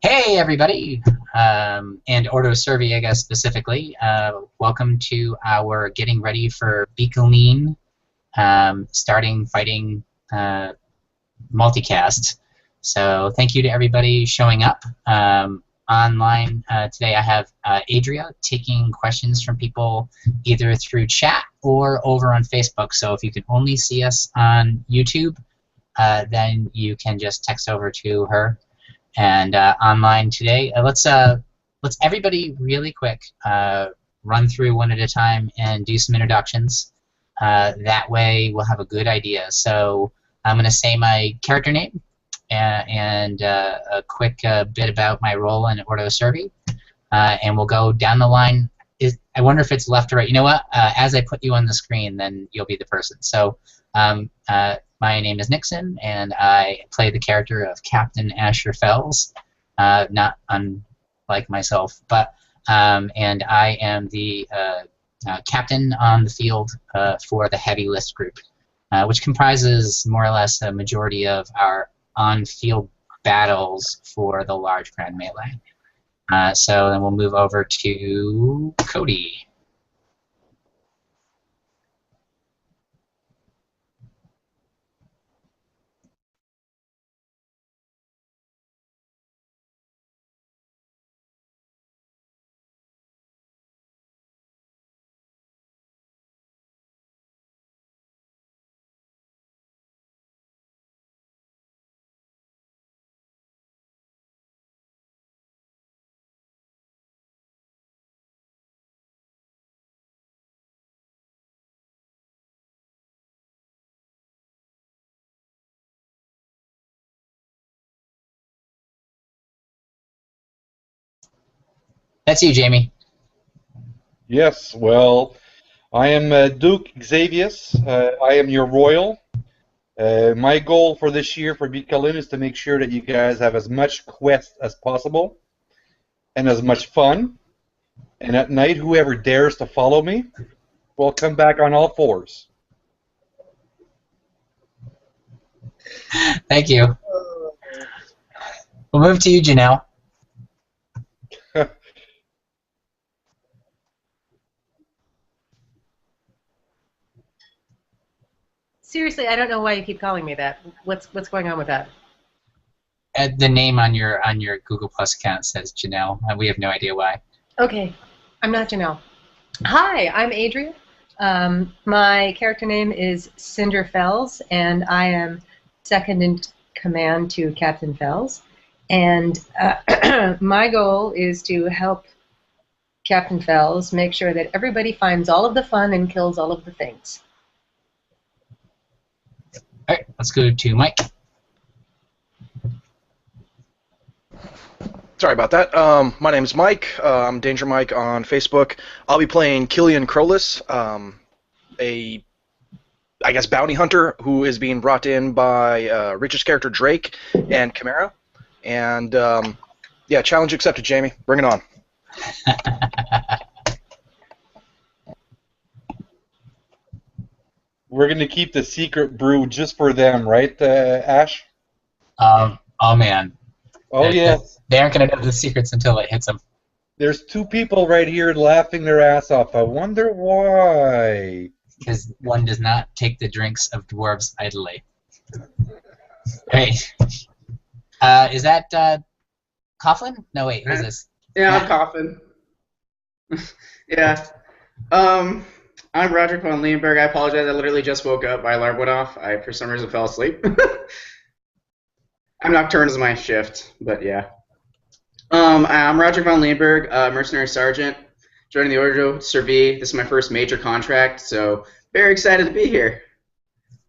Hey, everybody, and Ordo Cervi, I guess, specifically. Welcome to our Getting Ready for Beakeline Starting Fighting multicast. So thank you to everybody showing up online. Today I have Adria taking questions from people either through chat or over on Facebook. So if you can only see us on YouTube, then you can just text over to her. And online today, let's everybody really quick run through one at a time and do some introductions. That way we'll have a good idea. So I'm going to say my character name and a quick bit about my role in Ordo Cervi, and we'll go down the line. I wonder if it's left or right. You know what? As I put you on the screen, then you'll be the person. So my name is Nixon, and I play the character of Captain Asher Fells, not unlike myself, but and I am the captain on the field for the heavy list group, which comprises more or less a majority of our on-field battles for the large grand melee. So then we'll move over to Cody. That's you, Jamie. Yes, well, I am Duke Xavius. I am your royal. My goal for this year for Beakeline is to make sure that you guys have as much quest as possible and as much fun. And at night, whoever dares to follow me will come back on all fours. Thank you. We'll move to you, Janelle. Seriously, I don't know why you keep calling me that. What's going on with that? The name on your Google Plus account says Janelle, and we have no idea why. Okay, I'm not Janelle. Hi, I'm Adria. My character name is Sindr Fells, and I am second in command to Captain Fells. And my goal is to help Captain Fells make sure that everybody finds all of the fun and kills all of the things. All right, let's go to Mike. Sorry about that. My name's Mike. I'm Danger Mike on Facebook. I'll be playing Killian Crowless, a, I guess, bounty hunter who is being brought in by Rich's character Drake and Chimera. And, yeah, challenge accepted, Jamie. Bring it on. We're going to keep the secret brew just for them, right, Ash? Oh, man. Oh, yes. They aren't going to know the secrets until it hits them. There's two people right here laughing their ass off. I wonder why. Because one does not take the drinks of dwarves idly. Hey. Is that Coughlin? No, wait, who's this? Yeah, I'm Coughlin. Yeah. I'm Roderick von Leonberg. I apologize. I literally just woke up. My alarm went off. I, for some reason, fell asleep. I'm nocturne is my shift, but yeah. I'm Roderick von Leonberg, mercenary sergeant, joining the Ordo Cervi. This is my first major contract, so very excited to be here.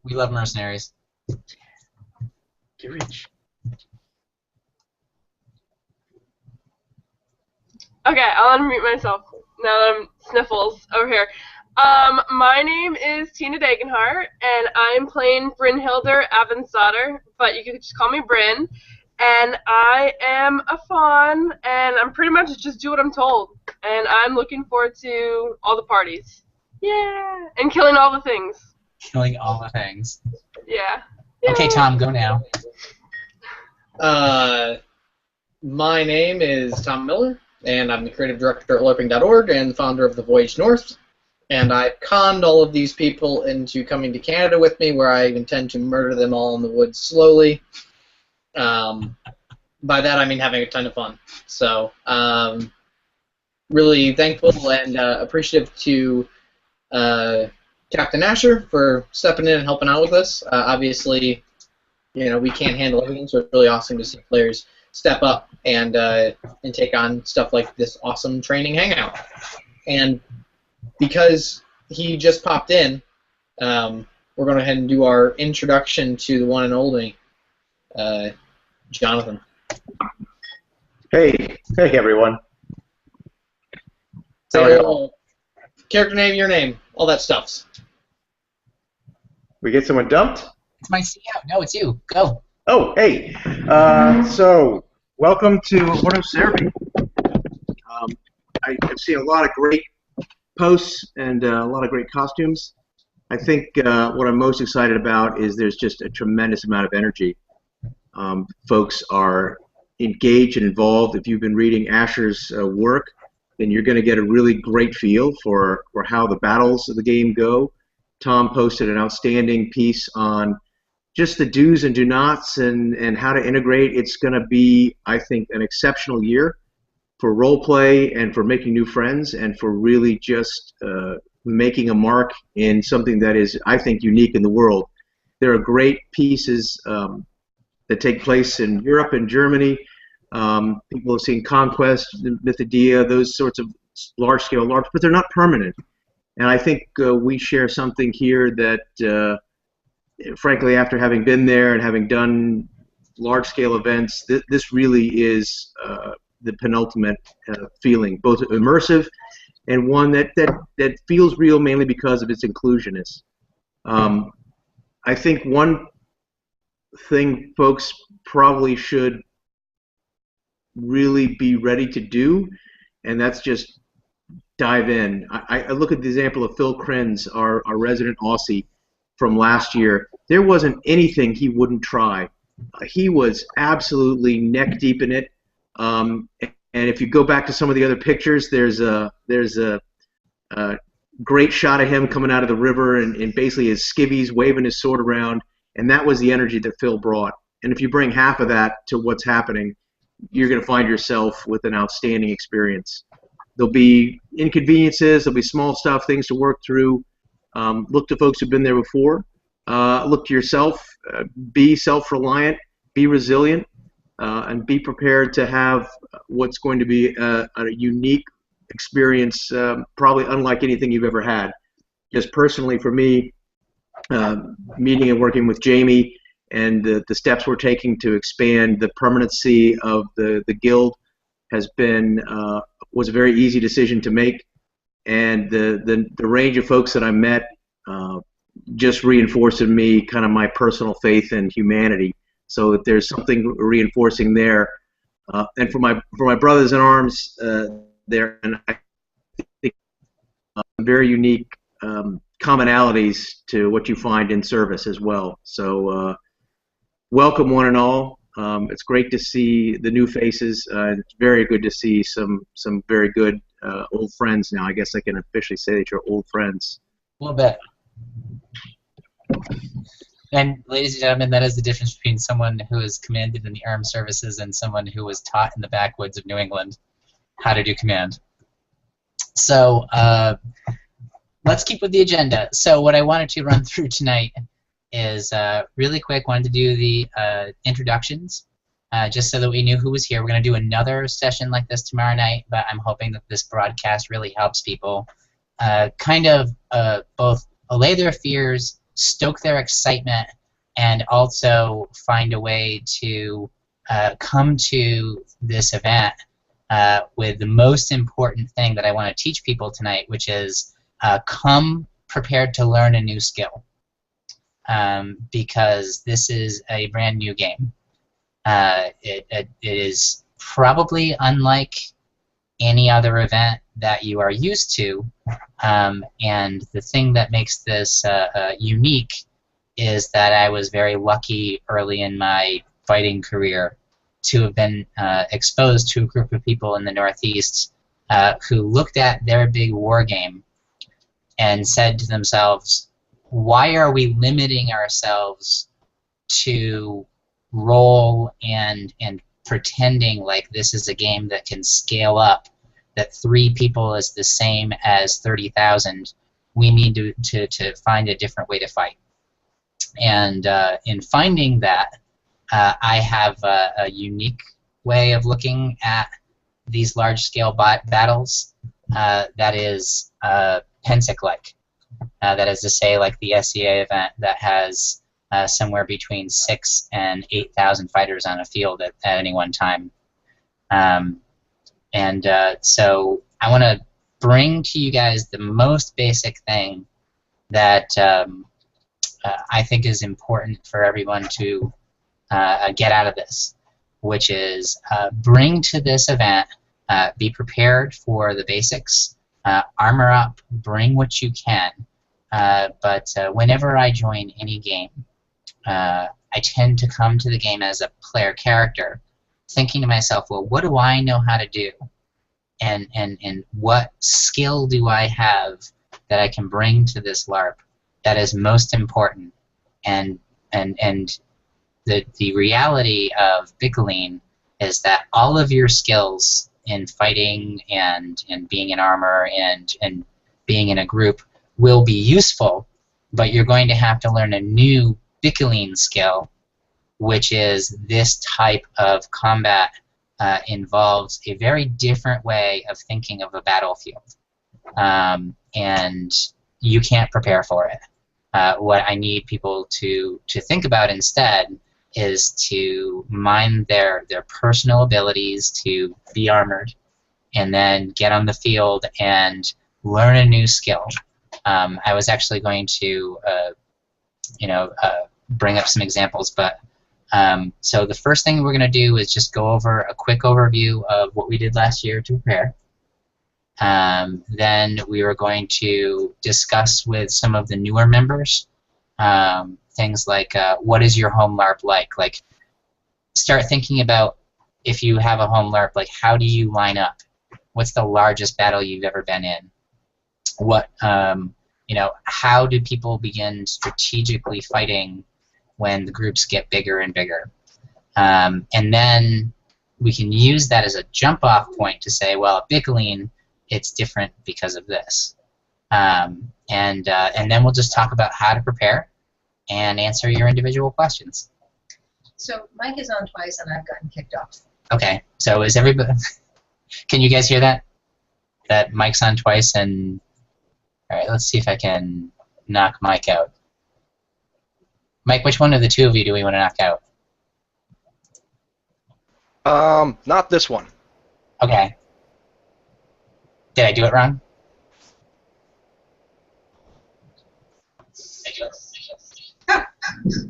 We love mercenaries. Get rich. Okay, I'll unmute myself now that I'm Sniffles over here. My name is Tina Dagenhart, and I'm playing Brynhilder Avansadar, but you can just call me Bryn. And I am a fawn, and I'm pretty much just do what I'm told. And I'm looking forward to all the parties. Yeah! And killing all the things. Killing all the things. Yeah. Okay, Tom, go now. My name is Tom Miller, and I'm the creative director at LARPing.org and the founder of The Voyage North. And I conned all of these people into coming to Canada with me, where I intend to murder them all in the woods slowly. By that I mean having a ton of fun. So, really thankful and appreciative to Captain Asher for stepping in and helping out with us. Obviously, we can't handle everything, so it's really awesome to see players step up and take on stuff like this awesome training hangout. And because he just popped in, we're going to go ahead and do our introduction to the one and only Jonathan. Hey everyone. Say hello. Character name, your name, all that stuff. We get someone dumped? It's my CEO. No, it's you. Go. Oh, hey. So, welcome to Ordo Cervi. I've seen a lot of great posts and a lot of great costumes. I think what I'm most excited about is there's just a tremendous amount of energy. Folks are engaged and involved. If you've been reading Asher's work, then you're going to get a really great feel for how the battles of the game go. Tom posted an outstanding piece on just the do's and do nots and how to integrate. It's going to be, I think, an exceptional year for role play and for making new friends and for really just making a mark in something that is, I think, unique in the world. There are great pieces that take place in Europe and Germany. People have seen Conquest, Mythodia, those sorts of large-scale LARPs, but they're not permanent. And I think we share something here that, frankly, after having been there and having done large-scale events, this really is the penultimate feeling, both immersive and one that feels real mainly because of its inclusionness. I think one thing folks probably should really be ready to do, and that's just dive in. I look at the example of Phil Krenz, our resident Aussie from last year. There wasn't anything he wouldn't try. He was absolutely neck deep in it. And if you go back to some of the other pictures, there's a great shot of him coming out of the river and basically his skivvies waving his sword around, and that was the energy that Phil brought. And if you bring half of that to what's happening, you're going to find yourself with an outstanding experience. There'll be inconveniences, there'll be small stuff, things to work through. Look to folks who've been there before. Look to yourself. Be self-reliant. Be resilient. And be prepared to have what's going to be a unique experience, probably unlike anything you've ever had. Just personally, for me, meeting and working with Jamie and the steps we're taking to expand the permanency of the guild was a very easy decision to make, and the range of folks that I met just reinforced in me kind of my personal faith in humanity. So that there's something reinforcing there, and for my brothers in arms there, and I think very unique commonalities to what you find in service as well. So welcome one and all. It's great to see the new faces. It's very good to see some very good old friends now. I guess I can officially say that you're old friends. A little bit. And ladies and gentlemen, that is the difference between someone who is commanded in the armed services and someone who was taught in the backwoods of New England how to do command. So let's keep with the agenda. So what I wanted to run through tonight is really quick, wanted to do the introductions just so that we knew who was here. We're going to do another session like this tomorrow night, but I'm hoping that this broadcast really helps people kind of both allay their fears, stoke their excitement, and also find a way to come to this event with the most important thing that I want to teach people tonight, which is come prepared to learn a new skill, because this is a brand new game. It is probably unlike any other event that you are used to, and the thing that makes this unique is that I was very lucky early in my fighting career to have been exposed to a group of people in the Northeast who looked at their big war game and said to themselves, why are we limiting ourselves to roll and pretending like this is a game that can scale up, that 3 people is the same as 30,000? We need to find a different way to fight. And in finding that, I have a unique way of looking at these large-scale battles that is Pensic-like. That is to say, like the SEA event that has somewhere between 6,000 and 8,000 fighters on a field at any one time. So I want to bring to you guys the most basic thing that I think is important for everyone to get out of this, which is bring to this event, be prepared for the basics, armor up, bring what you can. But whenever I join any game, I tend to come to the game as a player character, thinking to myself, well, what do I know how to do? And what skill do I have that I can bring to this LARP that is most important? And the reality of Bickeline is that all of your skills in fighting and being in armor and being in a group will be useful, but you're going to have to learn a new Bickeline skill, which is this type of combat involves a very different way of thinking of a battlefield. And you can't prepare for it. What I need people to think about instead is to mine their personal abilities to be armored and then get on the field and learn a new skill. I was actually going to bring up some examples, but so the first thing we're going to do is just go over a quick overview of what we did last year to prepare. Then we were going to discuss with some of the newer members things like what is your home LARP like? Like, start thinking about if you have a home LARP, like how do you line up? What's the largest battle you've ever been in? What how do people begin strategically fighting when the groups get bigger and bigger? And then we can use that as a jump-off point to say, well, at Bickeline, it's different because of this. And then we'll just talk about how to prepare and answer your individual questions. So Mike is on twice, and I've gotten kicked off. Okay, so is everybody... Can you guys hear that? That Mike's on twice, and... All right, let's see if I can knock Mike out. Mike, which one of the two of you do we want to knock out? Not this one. Okay. Did I do it wrong?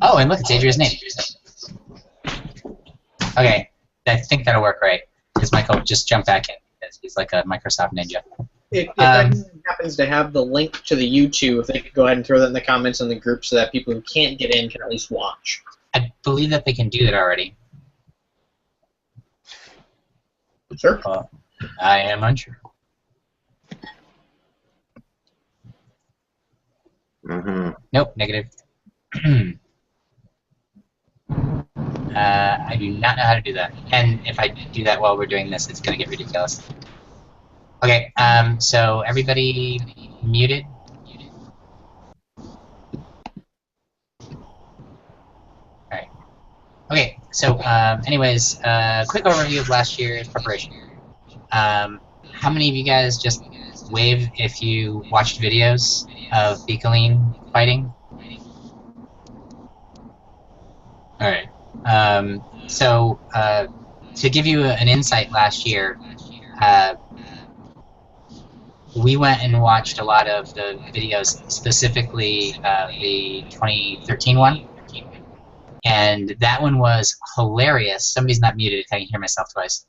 Oh, and look, it's Adria's name. Okay, I think that'll work right, because Michael just jumped back in, because he's like a Microsoft ninja. If anyone happens to have the link to the YouTube, if they could go ahead and throw that in the comments on the group so that people who can't get in can at least watch. I believe that they can do that already. Sure. I am unsure. Nope, negative. I do not know how to do that. And if I do that while we're doing this, it's going to get ridiculous. Okay, so everybody muted? Alright. Okay, so anyways, quick overview of last year's preparation. How many of you guys just wave if you watched videos of Bickeline fighting? Alright. So to give you an insight last year, we went and watched a lot of the videos, specifically the 2013 one, and that one was hilarious. Somebody's not muted. I can hear myself twice.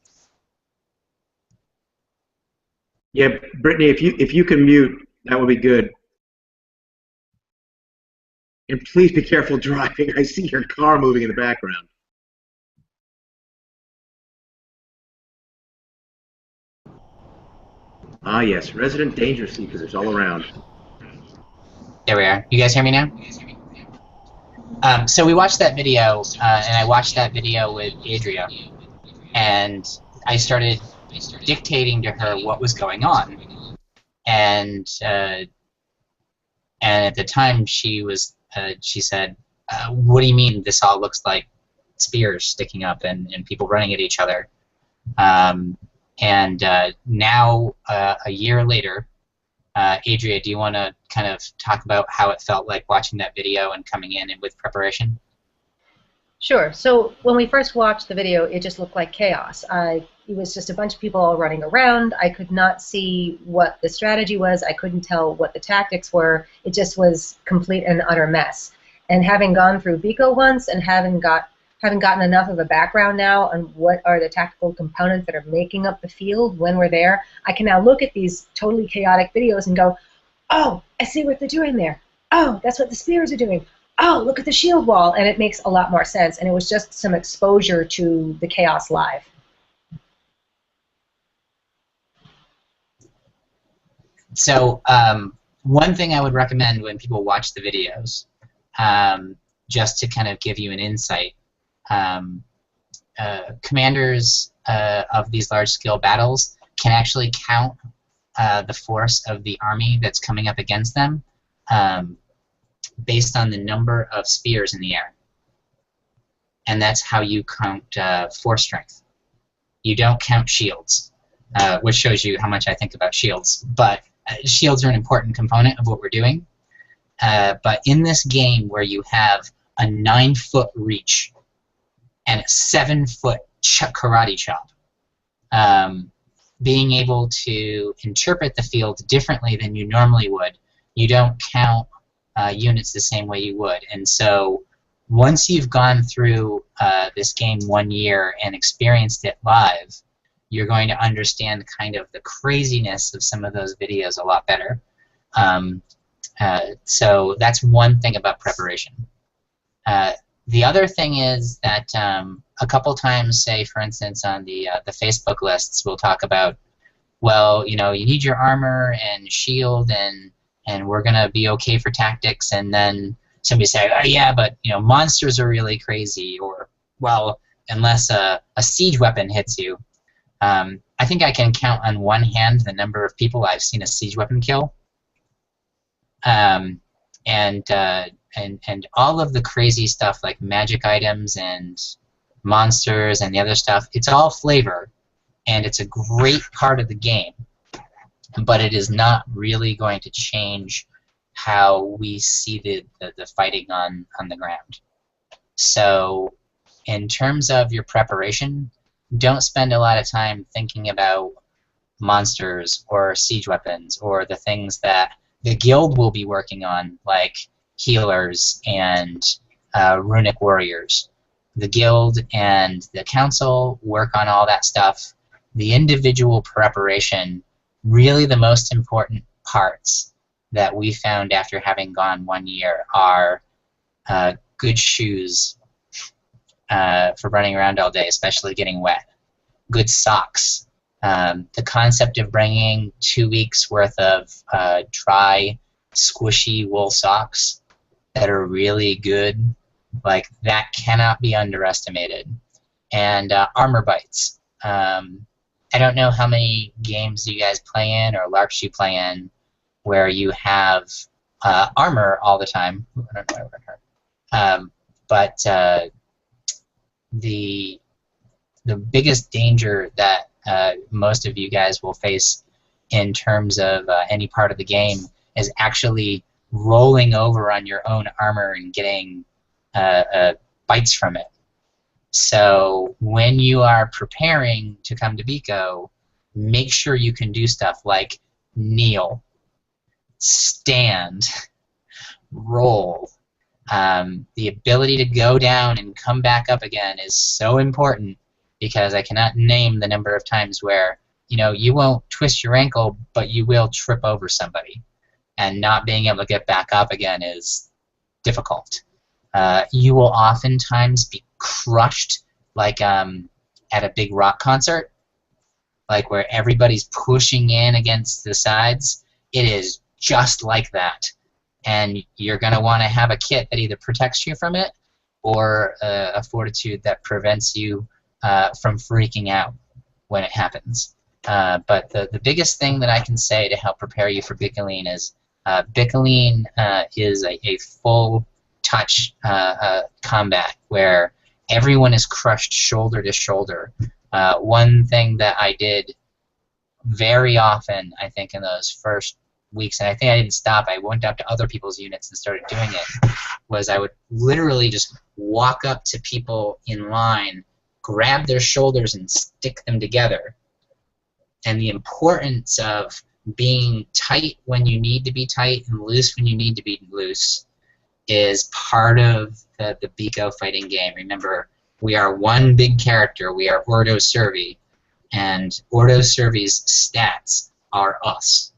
Yeah, Brittany, if you can mute, that would be good. And please be careful driving. I see your car moving in the background. Ah, yes, resident danger seekers all around. There we are. You guys hear me now? So we watched that video, and I watched that video with Adria, and I started dictating to her what was going on, and at the time she said, "What do you mean? This all looks like spears sticking up and people running at each other." Now, a year later, Adria, do you want to kind of talk about how it felt like watching that video and coming in and with preparation? Sure. So when we first watched the video, it just looked like chaos. It was just a bunch of people all running around. I could not see what the strategy was. I couldn't tell what the tactics were. It just was complete and utter mess. And having gone through Vico once and having gotten enough of a background now on what are the tactical components that are making up the field when we're there, I can now look at these totally chaotic videos and go, oh, I see what they're doing there. Oh, that's what the spears are doing. Oh, look at the shield wall, and it makes a lot more sense. And it was just some exposure to the chaos live. So one thing I would recommend when people watch the videos, just to kind of give you an insight, commanders of these large-scale battles can actually count the force of the army that's coming up against them based on the number of spears in the air. And that's how you count force strength. You don't count shields, which shows you how much I think about shields. But shields are an important component of what we're doing. But in this game where you have a 9-foot reach and a 7-foot karate chop, being able to interpret the field differently than you normally would, you don't count units the same way you would. And so once you've gone through this game 1 year and experienced it live, you're going to understand kind of the craziness of some of those videos a lot better. So that's one thing about preparation. The other thing is that a couple times, say for instance on the Facebook lists, we'll talk about, well, you know, you need your armor and shield, and we're gonna be okay for tactics, and then somebody say, oh yeah, but you know, monsters are really crazy, or well, unless a siege weapon hits you. I think I can count on one hand the number of people I've seen a siege weapon kill. And all of the crazy stuff like magic items and monsters and the other stuff, it's all flavor, and it's a great part of the game, but it is not really going to change how we see the fighting on the ground. So in terms of your preparation, don't spend a lot of time thinking about monsters or siege weapons or the things that the guild will be working on, like healers and runic warriors. The guild and the council work on all that stuff. The individual preparation, really the most important parts that we found after having gone 1 year are good shoes for running around all day, especially getting wet. Good socks. The concept of bringing 2 weeks worth of dry, squishy wool socks that are really good, like that cannot be underestimated. And armor bites. I don't know how many games you guys play in or LARPs you play in where you have armor all the time. I don't know what I heard. But the biggest danger that most of you guys will face in terms of any part of the game is actually rolling over on your own armor and getting bites from it. So when you are preparing to come to Vico, make sure you can do stuff like kneel, stand, roll. The ability to go down and come back up again is so important, because I cannot name the number of times where, you know, you won't twist your ankle, but you will trip over somebody. And not being able to get back up again is difficult. You will oftentimes be crushed, like at a big rock concert, like where everybody's pushing in against the sides, it is just like that. And you're going to want to have a kit that either protects you from it or a fortitude that prevents you from freaking out when it happens. But the biggest thing that I can say to help prepare you for Bicoline is Bicoline is a full touch combat where everyone is crushed shoulder to shoulder. One thing that I did very often, I think, in those first weeks, and I think I didn't stop, I went up to other people's units and started doing it, was I would literally just walk up to people in line, grab their shoulders and stick them together. And the importance of being tight when you need to be tight and loose when you need to be loose is part of the Bico fighting game. Remember, we are one big character. We are Ordo Cervi, and Ordo Cervi's stats are us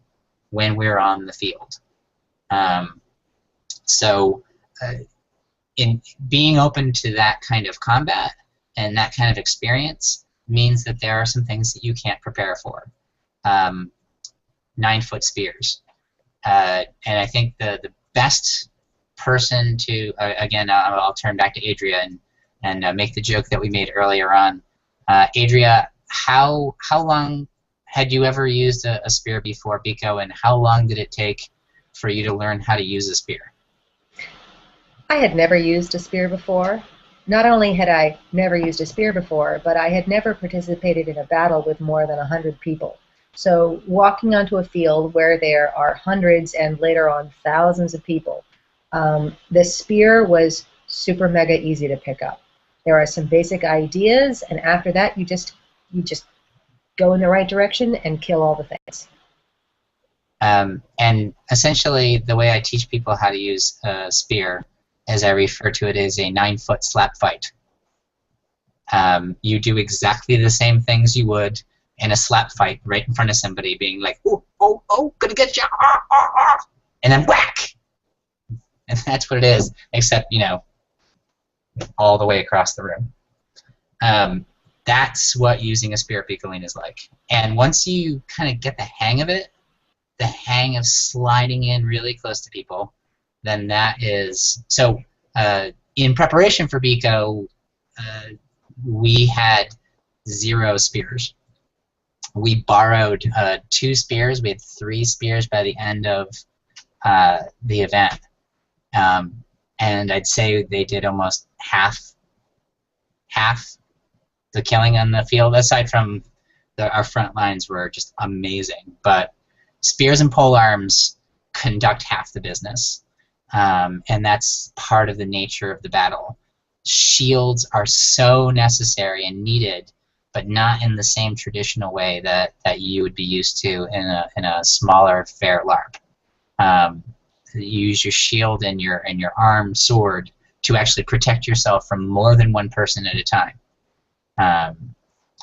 when we're on the field. In being open to that kind of combat and that kind of experience means that there are some things that you can't prepare for. 9-foot spears. And I think the best person to, again, I'll turn back to Adria and make the joke that we made earlier on. Adria, how long had you ever used a spear before Bico, and how long did it take for you to learn how to use a spear? I had never used a spear before. Not only had I never used a spear before, but I had never participated in a battle with more than 100 people. So walking onto a field where there are hundreds and later on thousands of people, the spear was super mega easy to pick up. There are some basic ideas, and after that you just go in the right direction and kill all the things. And essentially the way I teach people how to use a spear, as I refer to it, is a 9-foot slap fight. You do exactly the same things you would in a slap fight right in front of somebody, being like, oh, gonna get you, and then whack! And that's what it is, except, you know, all the way across the room. That's what using a spear Bicoline is like. And once you kind of get the hang of it, the hang of sliding in really close to people, then that is... So in preparation for Bico, we had 0 spears. We borrowed 2 spears. We had 3 spears by the end of the event. And I'd say they did almost half the killing on the field, aside from our front lines were just amazing. But spears and polearms conduct half the business. And that's part of the nature of the battle. Shields are so necessary and needed, but not in the same traditional way that you would be used to in a smaller, fair LARP. You use your shield and your arm sword to actually protect yourself from more than one person at a time.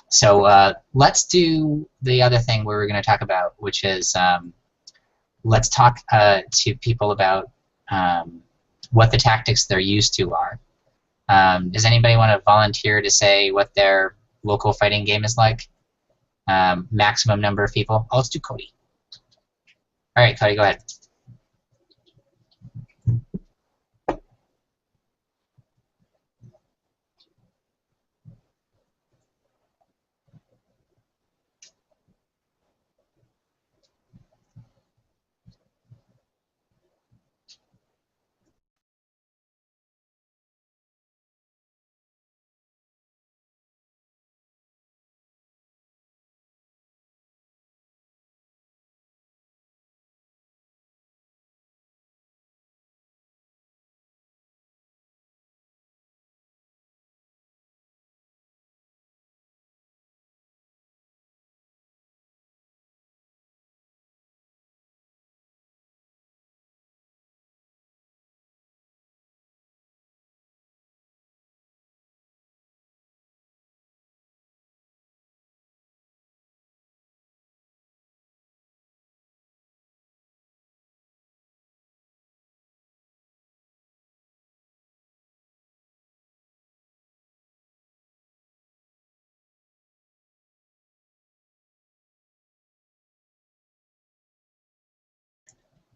So let's do the other thing we're going to talk about, which is let's talk to people about what the tactics they're used to are. Does anybody want to volunteer to say what their local fighting game is like? Maximum number of people. Oh, let's do Cody. All right, Cody, go ahead.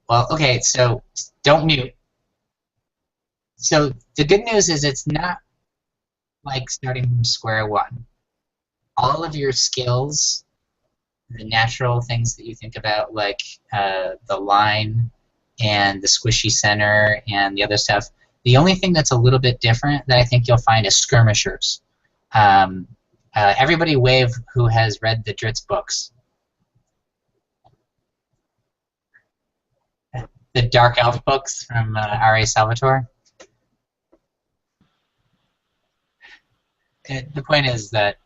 Well, okay, so don't mute. So the good news is it's not like starting from square one. All of your skills, the natural things that you think about, like the line and the squishy center and the other stuff, the only thing that's a little bit different that I think you'll find is skirmishers. Everybody wave who has read the Dritz books. The Dark Elf books from R.A. Salvatore. The point is that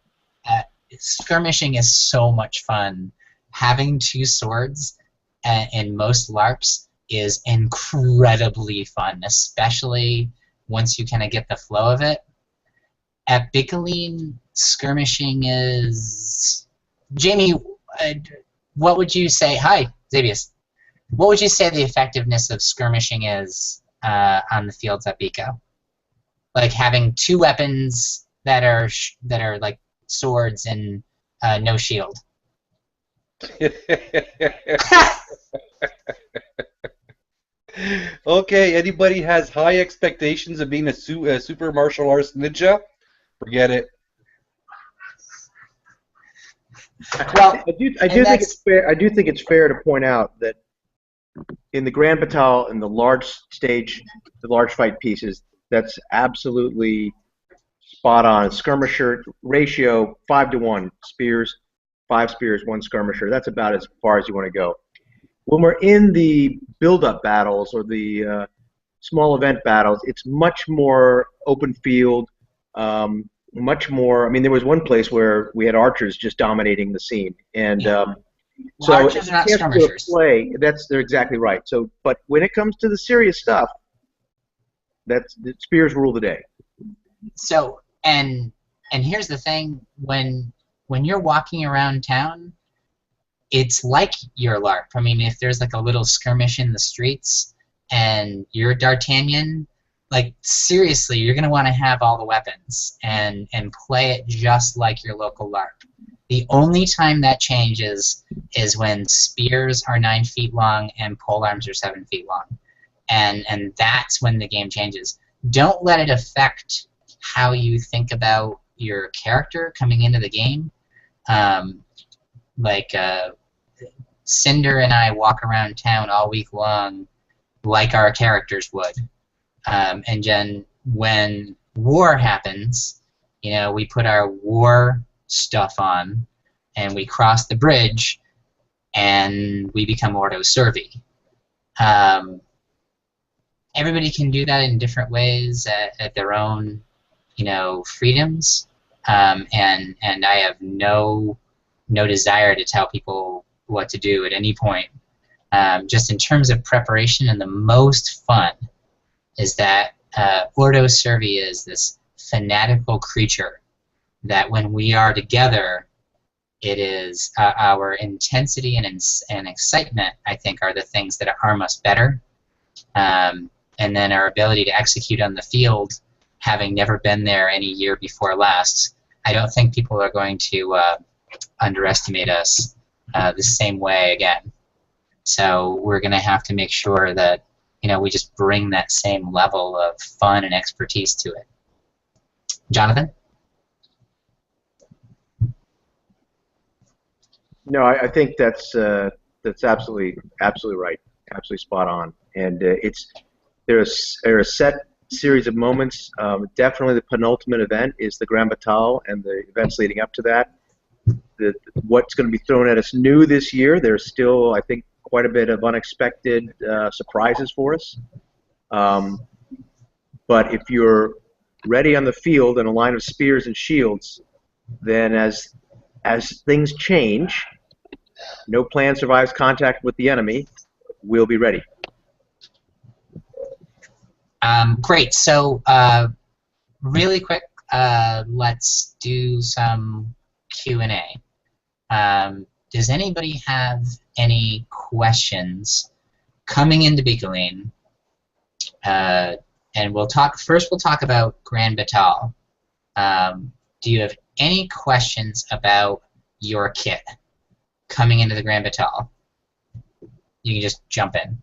skirmishing is so much fun. Having two swords in most LARPs is incredibly fun, especially once you kind of get the flow of it. At Bickeline, skirmishing is... Jamie, what would you say... Hi, Xavius. What would you say the effectiveness of skirmishing is on the fields at Bico? Like having two weapons that are like swords and no shield. Okay, anybody has high expectations of being a super martial arts ninja? Forget it. Well, I do think it's fair. I do think it's fair to point out that in the Grand Battale and the large stage, the large fight pieces, that's absolutely spot on. Skirmisher ratio 5-to-1. Spears, 5 spears, 1 skirmisher. That's about as far as you want to go. When we're in the build-up battles or the small event battles, it's much more open field. Much more. I mean, there was one place where we had archers just dominating the scene, and so archers are not skirmishers. They're exactly right. So, but when it comes to the serious stuff, the spears rule the day. So, and here's the thing: when you're walking around town, it's like your LARP. I mean, if there's like a little skirmish in the streets, and you're D'Artagnan. Like, seriously, you're going to want to have all the weapons and play it just like your local LARP. The only time that changes is when spears are 9 feet long and polearms are 7 feet long. And that's when the game changes. Don't let it affect how you think about your character coming into the game. Sindr and I walk around town all week long like our characters would. And then when war happens, you know, we put our war stuff on and we cross the bridge and we become Ordo Cervi. Everybody can do that in different ways at their own, you know, freedoms. And I have no desire to tell people what to do at any point. Just in terms of preparation, and the most fun is that Ordo Cervi is this fanatical creature that when we are together, it is our intensity and excitement, I think, are the things that arm us better. And then our ability to execute on the field, having never been there any year before last, I don't think people are going to underestimate us the same way again. So we're going to have to make sure that, you know, we just bring that same level of fun and expertise to it. Jonathan? No, I think that's absolutely right, absolutely spot on. And there's a set series of moments. Definitely, the penultimate event is the Grand Battale and the events leading up to that. What's going to be thrown at us new this year? There's still, I think, quite a bit of unexpected surprises for us. But if you're ready on the field in a line of spears and shields, then as things change, no plan survives contact with the enemy, we'll be ready. Great. So really quick, let's do some Q&A. Does anybody have any questions coming into Bickeline? And we'll talk about Grand Battale. Do you have any questions about your kit coming into the Grand Battale? You can just jump in.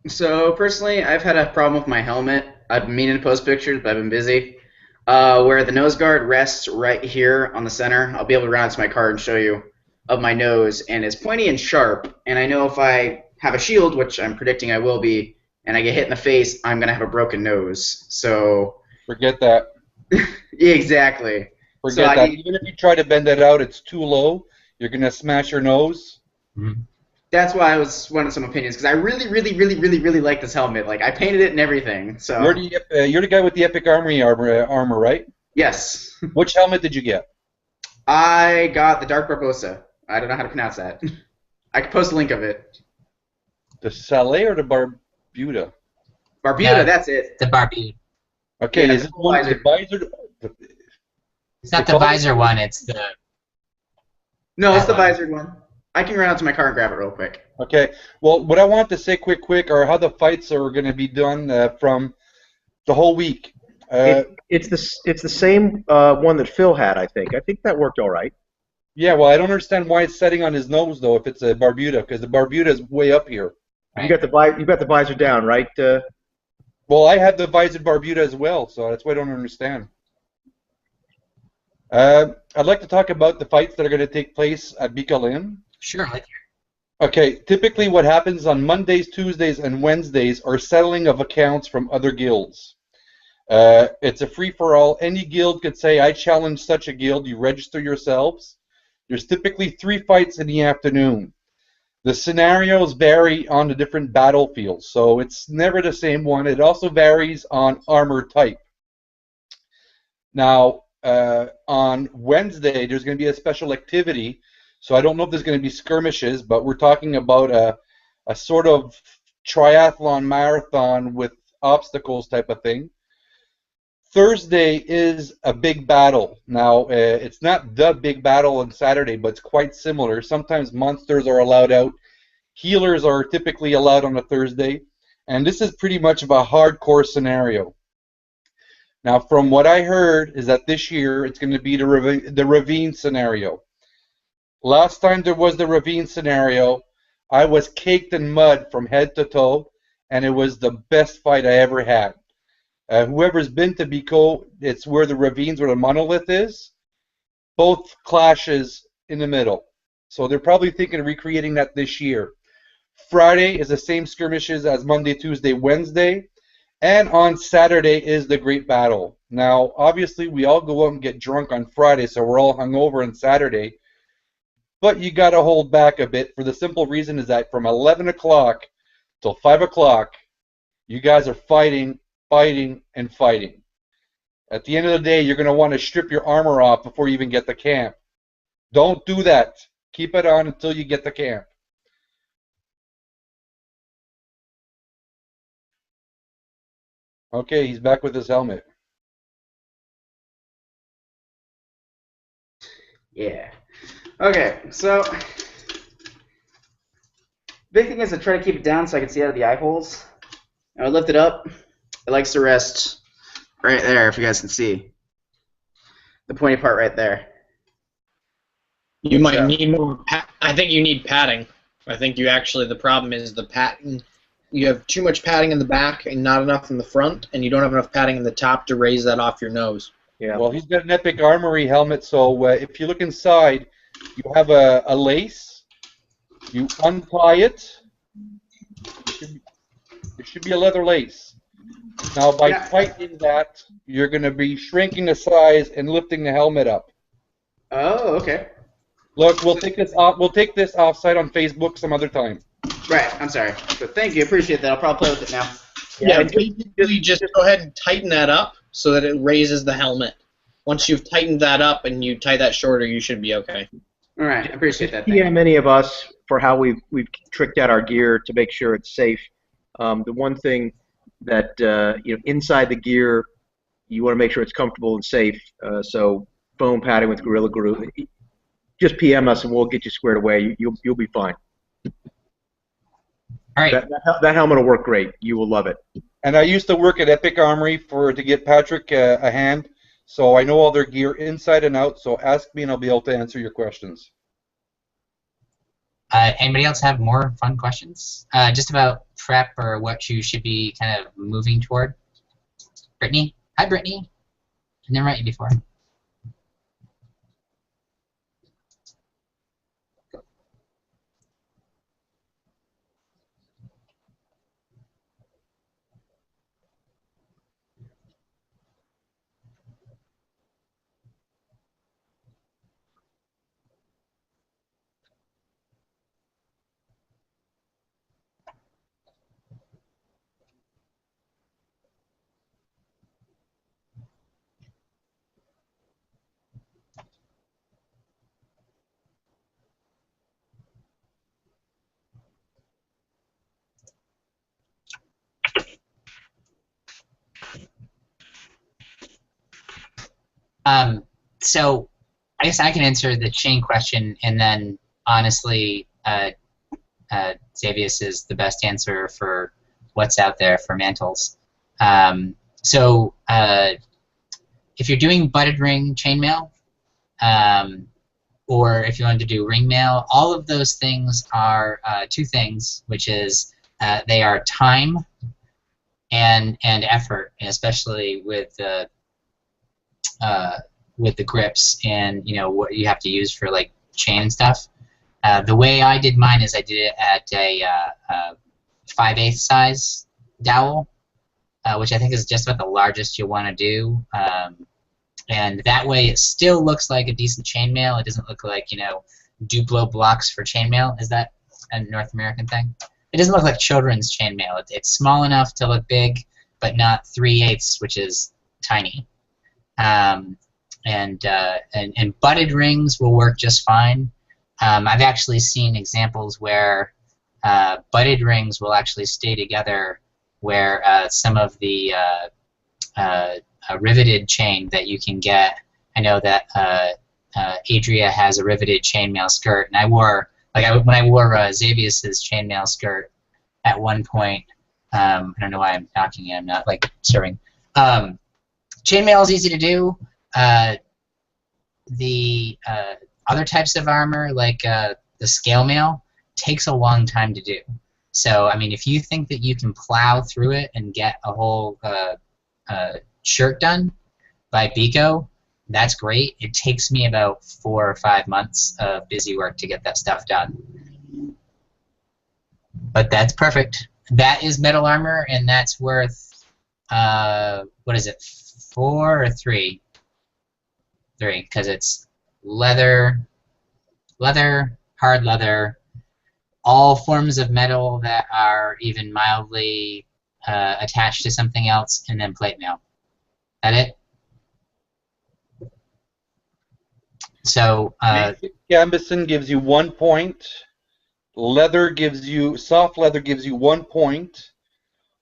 So personally, I've had a problem with my helmet. I've been meaning to post pictures, but I've been busy. Where the nose guard rests right here on the center, I'll be able to run out to my card and show you of my nose, and it's pointy and sharp. And I know if I have a shield, which I'm predicting I will be, and I get hit in the face, I'm gonna have a broken nose. So Forget that. yeah, exactly. Forget So that. Even if you try to bend it out, it's too low. You're gonna smash your nose. That's why I was wanting some opinions, because I really, really, really, really, really like this helmet. Like I painted it and everything. So You're the guy with the epic armor, right? yes, Which helmet did you get? I got the Dark Barbosa. I don't know how to pronounce that. I can post a link of it. The Saleh or the Barbuda? Barbuda, No, that's it. The Barbude. Okay, Yeah, is the it one visor. the visor? It's not They the call it- visor one. It's the No, it's the That one. visored one. I can run out to my car and grab it real quick. Okay. Well, what I want to say quick are how the fights are going to be done from the whole week. It's the same one that Phil had, I think. I think that worked all right. Yeah, well, I don't understand why it's setting on his nose though. If it's a Barbuda, because the Barbuda is way up here. You got the visor down, right? Well, I have the visored Barbuda as well, so that's why I don't understand. I'd like to talk about the fights that are going to take place at Bikalin. sure. Okay, typically what happens on Mondays, Tuesdays, and Wednesdays are settling of accounts from other guilds. It's a free-for-all. Any guild could say, I challenge such a guild. You register yourselves. There's typically 3 fights in the afternoon. The scenarios vary on the different battlefields, so it's never the same one. It also varies on armor type. Now, on Wednesday, there's going to be a special activity. So I don't know if there's going to be skirmishes, but we're talking about a sort of triathlon marathon with obstacles type of thing. Thursday is a big battle. Now, it's not the big battle on Saturday, but it's quite similar. Sometimes monsters are allowed out. Healers are typically allowed on a Thursday. And this is pretty much of a hardcore scenario. Now, from what I heard is that this year it's going to be the ravine scenario. Last time there was the ravine scenario, I was caked in mud from head to toe, and it was the best fight I ever had. Whoever's been to Biko, it's where the ravines, where the monolith is, both clashes in the middle. So they're probably thinking of recreating that this year. Friday is the same skirmishes as Monday, Tuesday, Wednesday, and on Saturday is the great battle. Now, obviously, we all go out and get drunk on Friday, so we're all hungover on Saturday. But you got to hold back a bit for the simple reason is that from 11 o'clock till 5 o'clock, you guys are fighting, and fighting. At the end of the day, you're going to want to strip your armor off before you even get to camp. Don't do that. Keep it on until you get to camp. Okay, he's back with his helmet. Yeah. Okay, so big thing is to try to keep it down so I can see out of the eye holes. I lift it up. It likes to rest right there, if you guys can see. The pointy part right there. You might need more. I think you need padding. I think you actually. The problem is the padding. You have too much padding in the back and not enough in the front, and you don't have enough padding in the top to raise that off your nose. Yeah. Well, he's got an epic armory helmet, so if you look inside, you have a lace. You untie it. There should be a leather lace. Now, by tightening that, you're going to be shrinking the size and lifting the helmet up. Oh, okay. Look, we'll take this off. We'll take this offsite on Facebook some other time. Right, I'm sorry. But thank you, appreciate that. I'll probably play with it now. Yeah, basically just go ahead and tighten that up so that it raises the helmet. Once you've tightened that up and you tie that shorter, you should be okay. All right, I appreciate that. Yeah, many of us for how we've tricked out our gear to make sure it's safe. The one thing that inside the gear, you want to make sure it's comfortable and safe. So foam padding with Gorilla Glue. Just PM us and we'll get you squared away. You'll be fine. All right. That helmet will work great. You will love it. And I used to work at Epic Armory to get Patrick a hand, so I know all their gear inside and out. So ask me, and I'll be able to answer your questions. Anybody else have more fun questions? Just about prep or what you should be kind of moving toward? Brittany? Hi, Brittany. I never met you before. So I guess I can answer the chain question, and then honestly, Xavius is the best answer for what's out there for mantles. So if you're doing butted ring chainmail, or if you want to do ring mail, all of those things are two things, which is they are time and effort, especially with the grips and what you have to use for like chain and stuff. The way I did mine is I did it at a 5/8 size dowel, which I think is just about the largest you'll want to do. And that way it still looks like a decent chainmail. It doesn't look like, Duplo blocks for chainmail. Is that a North American thing? It doesn't look like children's chainmail. It's small enough to look big, but not 3/8, which is tiny. And butted rings will work just fine. I've actually seen examples where butted rings will actually stay together, where some of the riveted chain that you can get. I know that Adria has a riveted chainmail skirt, and when I wore Xavius's chainmail skirt at one point. I don't know why I'm talking. I'm not like serving. Chainmail is easy to do. The other types of armor, like the scale mail, takes a long time to do. So, I mean, if you think that you can plow through it and get a whole shirt done by Biko, that's great. It takes me about 4 or 5 months of busy work to get that stuff done. But that's perfect. That is metal armor, and that's worth, what is it, 4 or 3? 3, because it's leather, hard leather, all forms of metal that are even mildly attached to something else, and then plate mail. That it? So Gambison gives you 1 point. Soft leather gives you 1 point.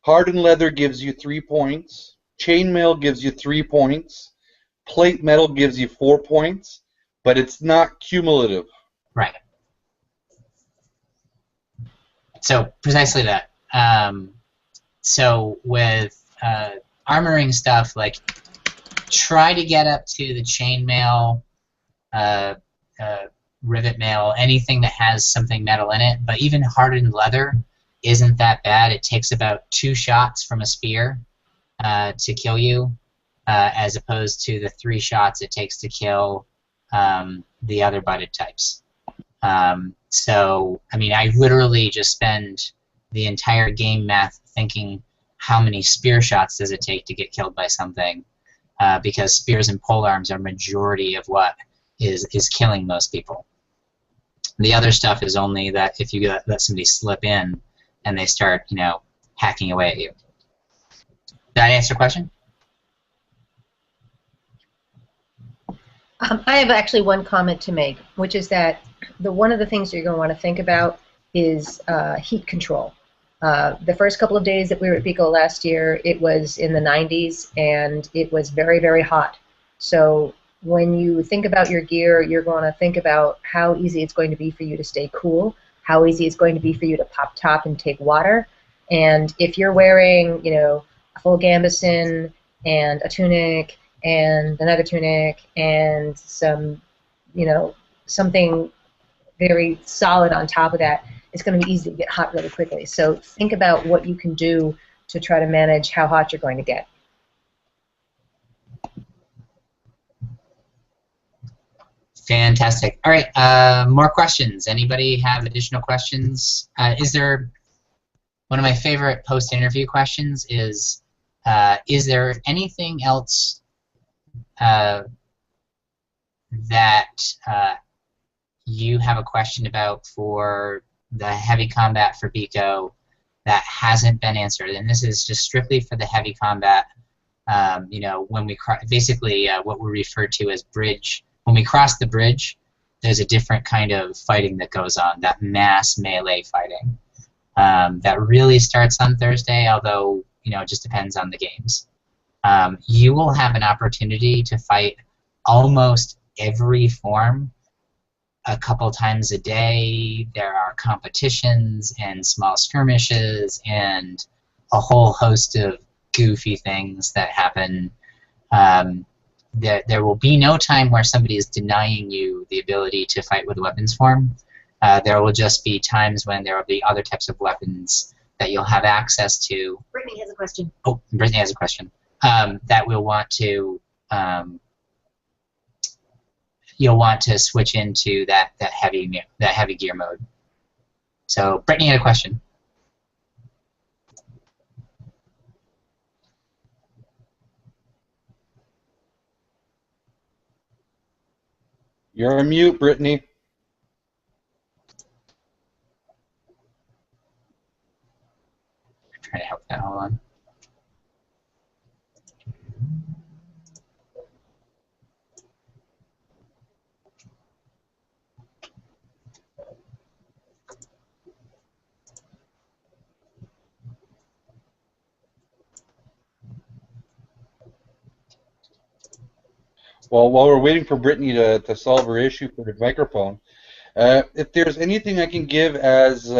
Hardened leather gives you 3 points. Chainmail gives you 3 points. Plate metal gives you 4 points, but it's not cumulative. Right. So precisely that. So with armoring stuff, like try to get up to the chainmail, rivet mail, anything that has something metal in it. But even hardened leather isn't that bad. It takes about 2 shots from a spear to kill you, as opposed to the 3 shots it takes to kill the other butted types. So, I mean, I literally just spend the entire game math thinking how many spear shots does it take to get killed by something, because spears and polearms are majority of what is killing most people. The other stuff is only that if you let somebody slip in and they start, hacking away at you. Did I answer your question? I have actually one comment to make, which is that one of the things you're going to want to think about is heat control. The first couple of days that we were at Biko last year, it was in the 90s, and it was very, very hot. So when you think about your gear, you're going to think about how easy it's going to be for you to stay cool, how easy it's going to be for you to pop top and take water. And if you're wearing, a full gambeson and a tunic and another tunic and some, something very solid on top of that, it's going to be easy to get hot really quickly. So think about what you can do to try to manage how hot you're going to get. Fantastic. All right, more questions. Anybody have additional questions? One of my favorite post-interview questions is there anything else that you have a question about for the heavy combat for Biko that hasn't been answered? And this is just strictly for the heavy combat. You know, when we basically what we refer to as bridge. When we cross the bridge, there's a different kind of fighting that goes on, that mass melee fighting. That really starts on Thursday, although, you know, it just depends on the games. You will have an opportunity to fight almost every form a couple times a day. There are competitions and small skirmishes and a whole host of goofy things that happen. There will be no time where somebody is denying you the ability to fight with weapons form. There will just be times when there will be other types of weapons that you'll have access to. Brittany has a question. Oh, Brittany has a question. That we'll want to, you'll want to switch into that heavy gear mode. So Brittany had a question. You're on mute, Brittany. Try to help that. Hold on. Well, while we're waiting for Brittany to solve her issue for the microphone, if there's anything I can give as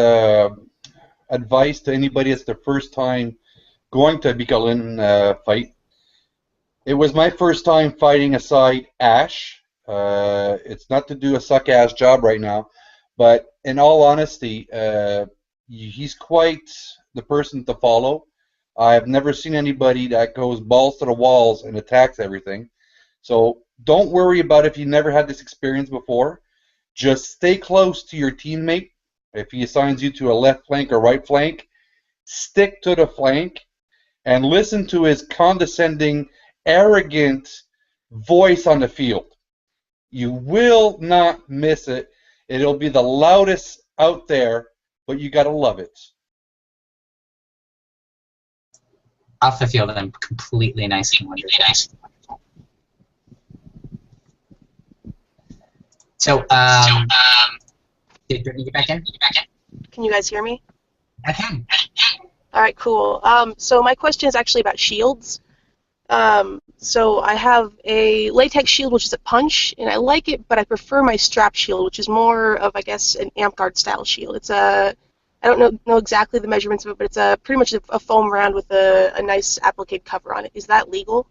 advice to anybody that's their first time going to a Bikalin fight, it was my first time fighting aside Ash. It's not to do a suck-ass job right now, but in all honesty, he's quite the person to follow. I've never seen anybody that goes balls to the walls and attacks everything. So don't worry about if you never had this experience before. Just stay close to your teammate. If he assigns you to a left flank or right flank, stick to the flank and listen to his condescending, arrogant voice on the field. You will not miss it. It'll be the loudest out there, but you gotta love it. Off the field, I'm completely nice and wonderful. So, did Brittany get back in? Can you guys hear me? I can. All right, cool. So my question is actually about shields. So I have a latex shield, which is a punch, and I like it, but I prefer my strap shield, which is more of, I guess, an amp guard style shield. It's a, I don't know exactly the measurements of it, but it's a pretty much a foam round with a nice applique cover on it. Is that legal?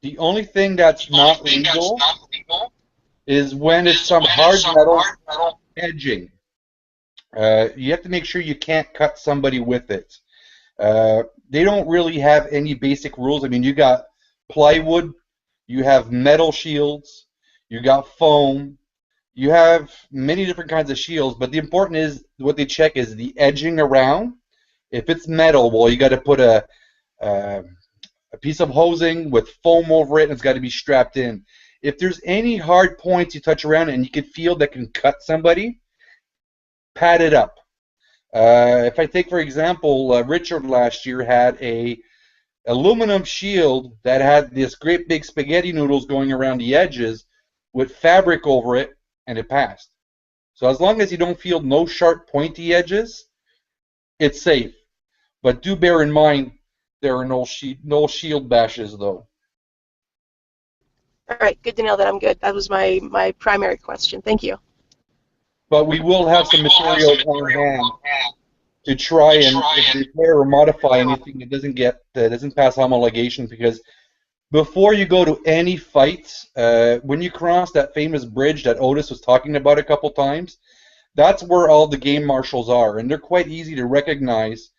The only thing that's not legal is when it's some hard metal edging. You have to make sure you can't cut somebody with it. They don't really have any basic rules. I mean, you got plywood, you have metal shields, you got foam, you have many different kinds of shields, but the important is, what they check is the edging around. If it's metal, well, you got to put a piece of hosing with foam over it, and it's got to be strapped in. If there's any hard points you touch around and you can feel that can cut somebody, pad it up. If I take, for example, Richard last year had a aluminum shield that had this great big spaghetti noodles going around the edges with fabric over it, and it passed. So as long as you don't feel no sharp pointy edges, it's safe. But do bear in mind, there are no shield bashes, though. All right, good to know that I'm good. That was my primary question. Thank you. But we will have some materials on hand to try and repair or modify anything that doesn't pass homologation, because before you go to any fights, when you cross that famous bridge that Otis was talking about a couple times, that's where all the game marshals are, and they're quite easy to recognize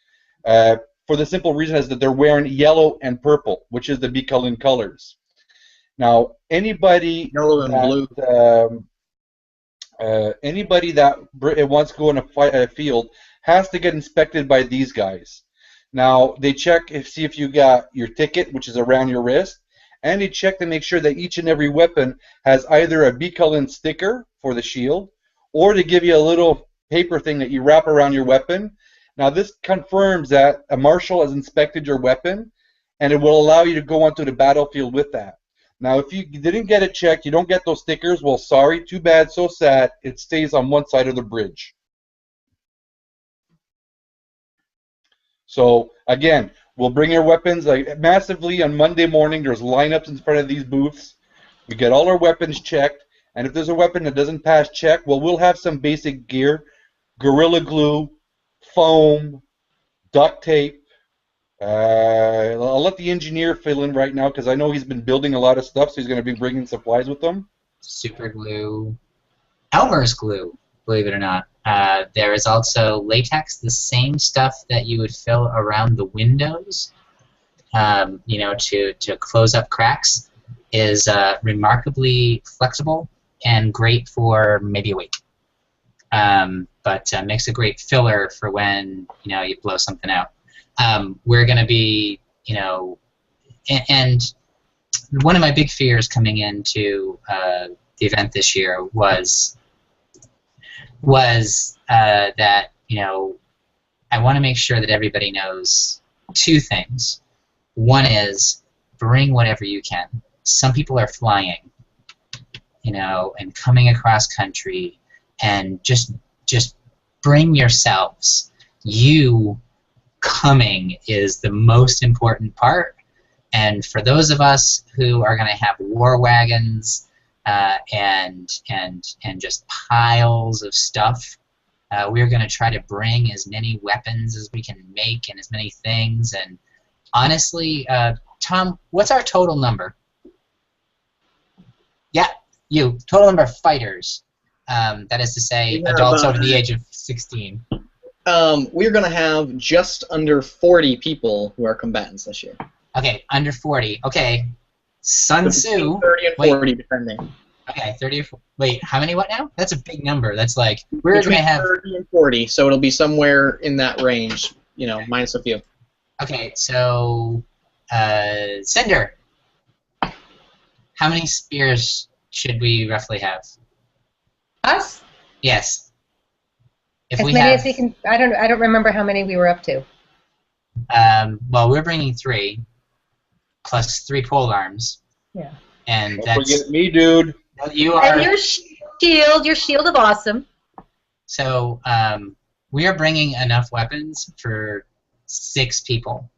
for the simple reason is that they're wearing yellow and purple, which is the Bikalin colors. Now, anybody Yellow and blue. Anybody that wants to go in a field has to get inspected by these guys. Now, they check see if you got your ticket, which is around your wrist, and they check to make sure that each and every weapon has either a Bikalin sticker for the shield, or they give you a little paper thing that you wrap around your weapon. Now, this confirms that a marshal has inspected your weapon, and it will allow you to go onto the battlefield with that. Now, if you didn't get it checked, you don't get those stickers, well, sorry, too bad, so sad, it stays on one side of the bridge. So, again, we'll bring your weapons massively on Monday morning. There's lineups in front of these booths. We get all our weapons checked, and if there's a weapon that doesn't pass check, well, we'll have some basic gear, Gorilla Glue, foam, duct tape. I'll let the engineer fill in right now because I know he's been building a lot of stuff, so he's going to be bringing supplies with him. Super glue, Elmer's glue, believe it or not. There is also latex, the same stuff that you would fill around the windows, you know, to close up cracks, is remarkably flexible and great for maybe a week. But makes a great filler for when, you know, you blow something out. We're going to be, you know, and one of my big fears coming into the event this year was that, you know, I want to make sure that everybody knows two things. One is bring whatever you can. Some people are flying, you know, and coming across country, and just bring yourselves. You coming is the most important part, and for those of us who are going to have war wagons and just piles of stuff, we're going to try to bring as many weapons as we can make and as many things. And honestly, Tom, what's our total number? Yeah, you. Total number of fighters. That is to say, adults over the age of 16. We're going to have just under 40 people who are combatants this year. Okay, under 40. Okay, Sun Tzu. 30 and 40, depending. Okay, 30 or 40. Wait, how many what now? That's a big number. That's like, we're going to have 30 and 40, so it'll be somewhere in that range, you know, minus a few. Okay, so, Sindr. How many spears should we roughly have? Us? Yes. If As we many have, as we can. I don't remember how many we were up to. well, we're bringing 3, plus 3 pole arms. Yeah. And Don't that's forget me, dude. you are. And your shield of awesome. So we are bringing enough weapons for 6 people.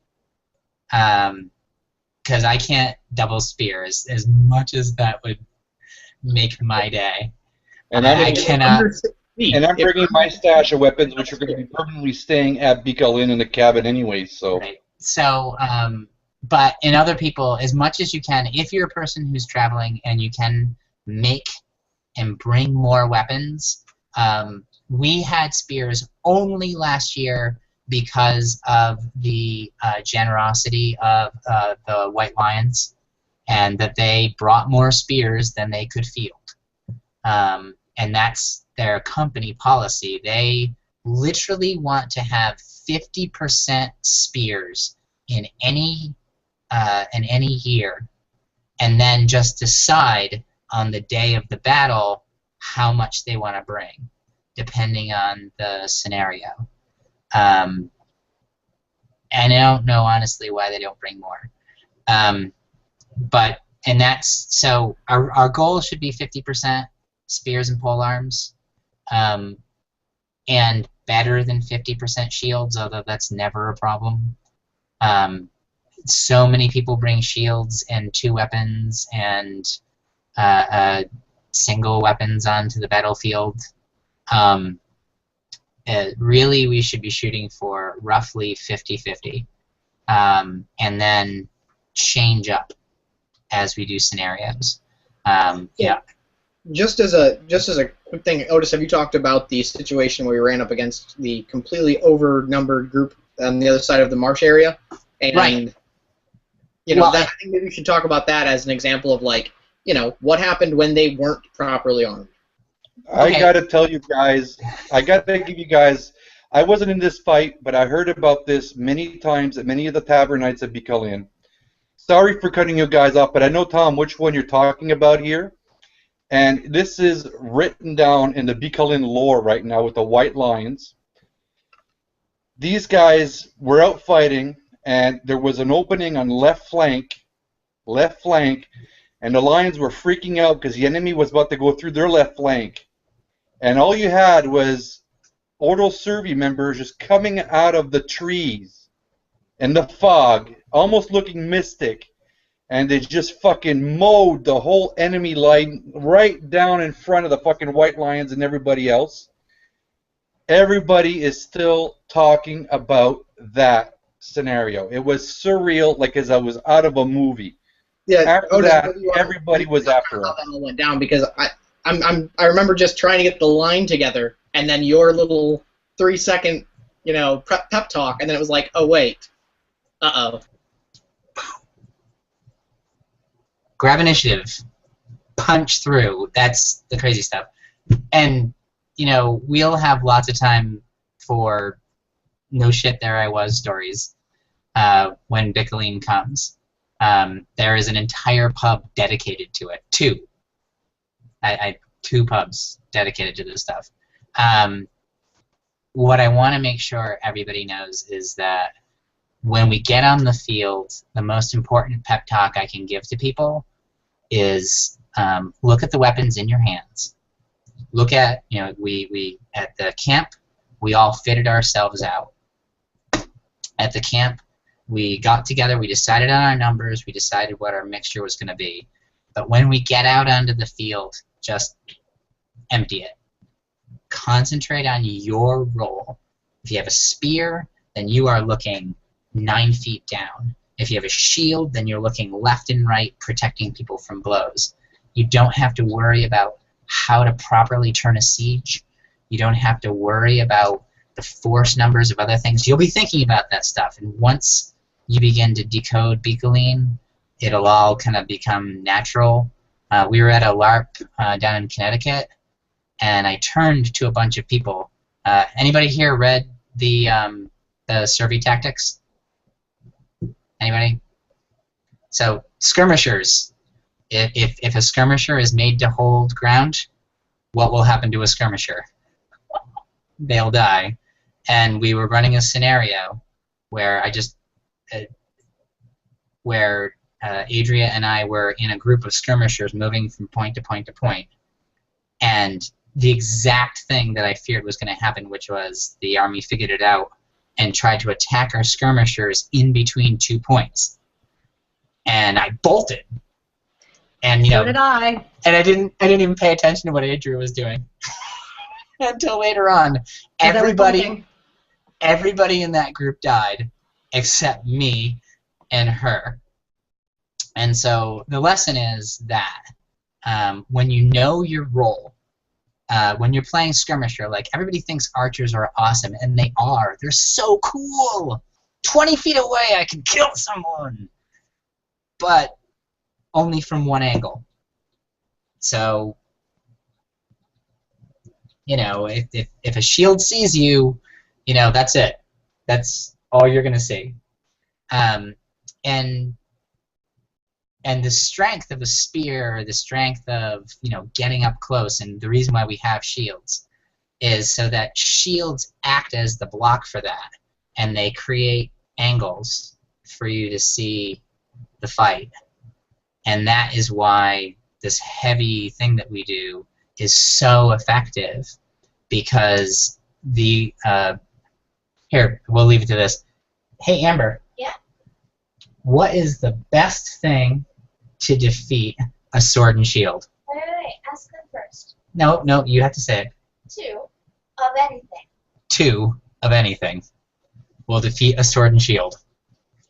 Because I can't double spear as much as that would make my day. And I cannot. And I'm bringing my stash of weapons, which are going to be permanently staying at Bikalin in the cabin anyway. So. Right. So, but in other people, as much as you can, if you're a person who's traveling and you can make and bring more weapons, we had spears only last year because of the generosity of the White Lions, and that they brought more spears than they could field. And that's their company policy. They literally want to have 50% spears in any year, and then just decide on the day of the battle how much they want to bring, depending on the scenario. And I don't know honestly why they don't bring more. But and that's so our goal should be 50% spears and pole arms, and better than 50% shields, although that's never a problem. So many people bring shields and 2 weapons and single weapons onto the battlefield. Really, we should be shooting for roughly 50-50, and then change up. as we do scenarios. Yeah. Just as a quick thing, Otis, have you talked about the situation where we ran up against the completely overnumbered group on the other side of the marsh area? And, Right. I think maybe we should talk about that as an example of, like, what happened when they weren't properly armed. I gotta tell you guys, I gotta give you guys, I wasn't in this fight, but I heard about this many times at many of the tavern nights at Becullion. Sorry for cutting you guys off, but I know, Tom, which one you're talking about here. And this is written down in the Becullion lore right now with the White Lions. These guys were out fighting, and there was an opening on left flank, and the Lions were freaking out because the enemy was about to go through their left flank. And all you had was Ordo Cervi members just coming out of the trees in the fog, almost looking mystic. And they just fucking mowed the whole enemy line right down in front of the fucking White Lions and everybody else. Everybody is still talking about that scenario. It was surreal, like as I was out of a movie. Yeah, After that, everybody was after how us. that all went down, because I remember just trying to get the line together, and then your little 3-second pep talk, and then it was like, oh wait, uh-oh. Grab initiative, punch through. That's the crazy stuff. And, we'll have lots of time for no shit there I was stories when Becullion comes. There is an entire pub dedicated to it. Two pubs dedicated to this stuff. What I want to make sure everybody knows is that when we get on the field, the most important pep talk I can give to people is look at the weapons in your hands. Look at, we at the camp, we all fitted ourselves out. At the camp, we got together, we decided on our numbers, we decided what our mixture was going to be. But when we get out onto the field, just empty it. Concentrate on your role. If you have a spear, then you are looking 9 feet down. If you have a shield, then you're looking left and right, protecting people from blows. You don't have to worry about how to properly turn a siege. You don't have to worry about the force numbers of other things. You'll be thinking about that stuff, and once you begin to decode Becullion, it'll all kind of become natural. We were at a LARP down in Connecticut, and I turned to a bunch of people. Anybody here read the Cervi tactics? Anybody? So skirmishers. If a skirmisher is made to hold ground, what will happen to a skirmisher? They'll die. And we were running a scenario where Adria and I were in a group of skirmishers moving from point to point to point. And the exact thing that I feared was going to happen, which was the army figured it out and tried to attack our skirmishers in between 2 points. And I bolted. And So did I. And I didn't even pay attention to what Adria was doing until later on. Everybody in that group died except me and her. And so the lesson is that when you know your role, when you're playing skirmisher, like, everybody thinks archers are awesome, and they are. They're so cool. 20 feet away, I can kill someone. But only from one angle. So, if a shield sees you, that's it. That's all you're gonna see. And the strength of a spear, the strength of getting up close, and the reason why we have shields is so that shields act as the block for that, and they create angles for you to see the fight. And that is why this heavy thing that we do is so effective, because here, we'll leave it to this. Hey, Amber. Yeah? What is the best thing to defeat a sword and shield? Wait, ask them first. No, you have to say it. 2 of anything. 2 of anything will defeat a sword and shield.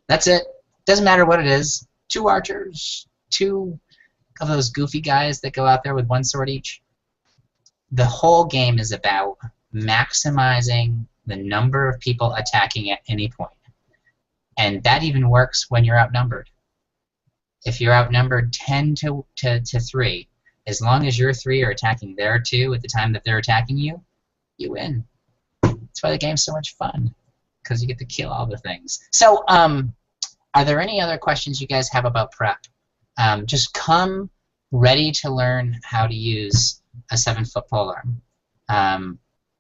That's it. Doesn't matter what it is. 2 archers, two of those goofy guys that go out there with one sword each. The whole game is about maximizing the number of people attacking at any point. And that even works when you're outnumbered. If you're outnumbered 10 to 3, as long as your 3 are attacking their 2 at the time that they're attacking you, you win. That's why the game's so much fun, because you get to kill all the things. So, are there any other questions you guys have about prep? Just come ready to learn how to use a 7-foot polearm.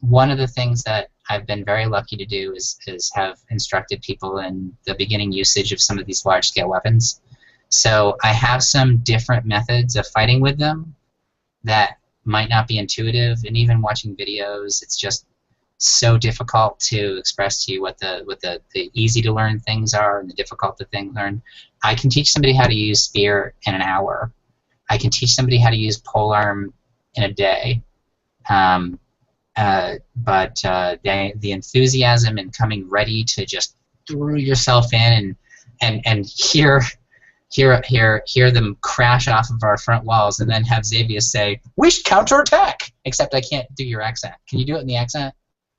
One of the things that I've been very lucky to do is have instructed people in the beginning usage of some of these large-scale weapons. So I have some different methods of fighting with them that might not be intuitive, and even watching videos, it's just so difficult to express to you what the easy to learn things are and the difficult to learn. I can teach somebody how to use spear in an hour. I can teach somebody how to use polearm in a day. But the enthusiasm and coming ready to just throw yourself in and hear them crash off of our front walls, and then have Xavier say, "We should counterattack!" Except I can't do your accent. Can you do it in the accent?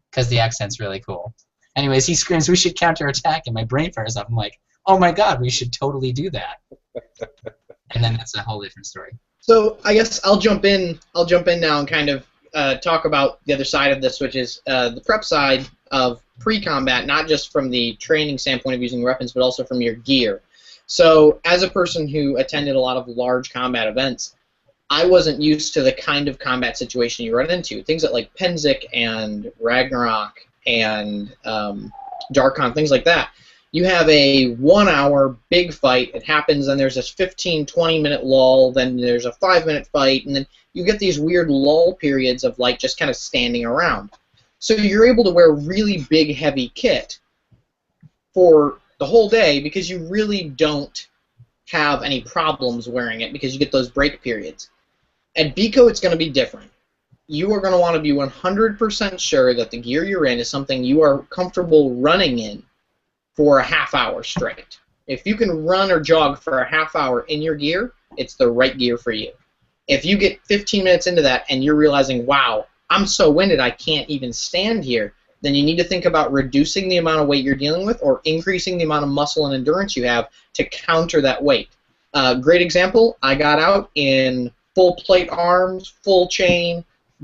Because the accent's really cool. Anyways, he screams, "We should counterattack," and my brain fires up. I'm like, "Oh my god, we should totally do that." And then that's a whole different story. So I guess I'll jump in now and kind of talk about the other side of this, which is the prep side of pre-combat, not just from the training standpoint of using weapons, but also from your gear. So as a person who attended a lot of large combat events, I wasn't used to the kind of combat situation you run into. Things like Penzik and Ragnarok and Darkon, things like that. You have a 1-hour big fight. It happens, and there's this 15, 20-minute lull. Then there's a 5-minute fight, and then you get these weird lull periods of just kind of standing around. So you're able to wear really big, heavy kit for the whole day because you really don't have any problems wearing it because you get those break periods. At BICO, it's going to be different. You are going to want to be 100% sure that the gear you're in is something you are comfortable running in for a half hour straight. If you can run or jog for a half hour in your gear, it's the right gear for you. If you get 15 minutes into that and you're realizing, wow, I'm so winded I can't even stand here, then you need to think about reducing the amount of weight you're dealing with or increasing the amount of muscle and endurance you have to counter that weight. Great example, I got out in full plate arms, full chain,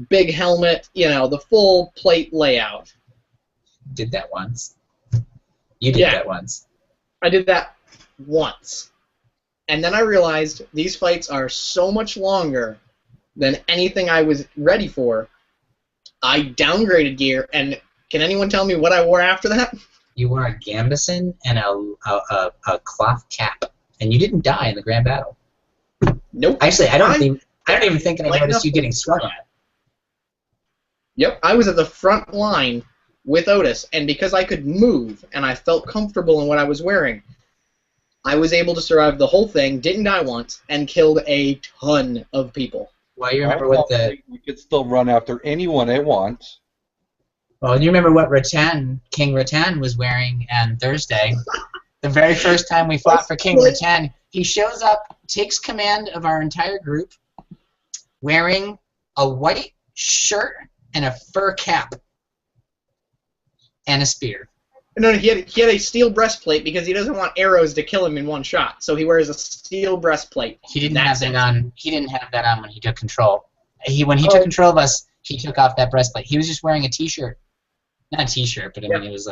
big helmet, the full plate layout. Did that once. You did that once. I did that once. And then I realized these fights are so much longer than anything I was ready for. I downgraded gear, and can anyone tell me what I wore after that? You wore a gambeson and a cloth cap, and you didn't die in the grand battle. Nope. Actually, I don't even think I noticed you getting swung at. Yep, I was at the front line with Otis, and because I could move and I felt comfortable in what I was wearing, I was able to survive the whole thing, didn't die once, and killed a ton of people. Well, you remember what You could still run after anyone I want. Well, you remember what King Rattan was wearing on Thursday. The very first time we fought for King Rattan, he shows up, takes command of our entire group, wearing a white shirt and a fur cap. And a spear. No, he had a steel breastplate because he doesn't want arrows to kill him in one shot. So he wears a steel breastplate. He didn't have that on. He didn't have that on when he took control. When he took control of us, he took off that breastplate. He was just wearing a T-shirt, not a T-shirt, but I mean, it was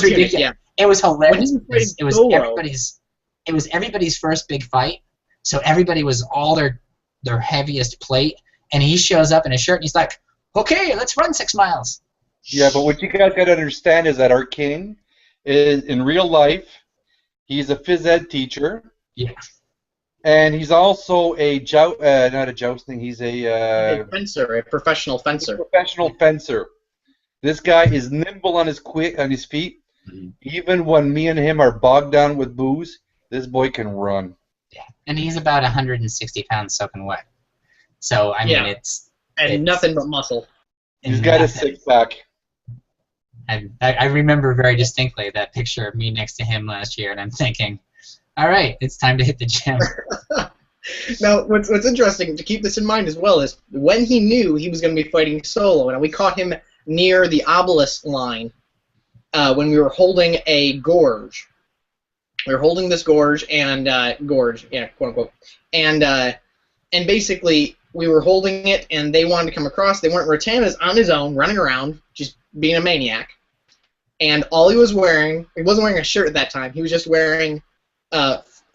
ridiculous. Yeah. It was hilarious. It was everybody's first big fight. So everybody was all their heaviest plate, and he shows up in a shirt and he's like, "Okay, let's run 6 miles." Yeah, but what you guys got to understand is that our king is, in real life, he's a phys ed teacher. Yeah. And he's also not a jousting, he's a fencer, a professional fencer. Professional fencer. This guy is nimble on his feet. Mm-hmm. Even when me and him are bogged down with booze, this boy can run. Yeah. And he's about 160 pounds soaking wet. So, I mean, it's nothing but muscle. He's got a six-pack. I remember very distinctly that picture of me next to him last year, and I'm thinking, all right, it's time to hit the gym. Now, what's interesting to keep this in mind as well is when he knew he was going to be fighting solo, and we caught him near the obelisk line when we were holding a gorge. We were holding this gorge and gorge, yeah, quote unquote, and basically we were holding it, and they wanted to come across. They weren't. Ratana's on his own, running around, just being a maniac, and all he was wearing, he wasn't wearing a shirt at that time. He was just wearing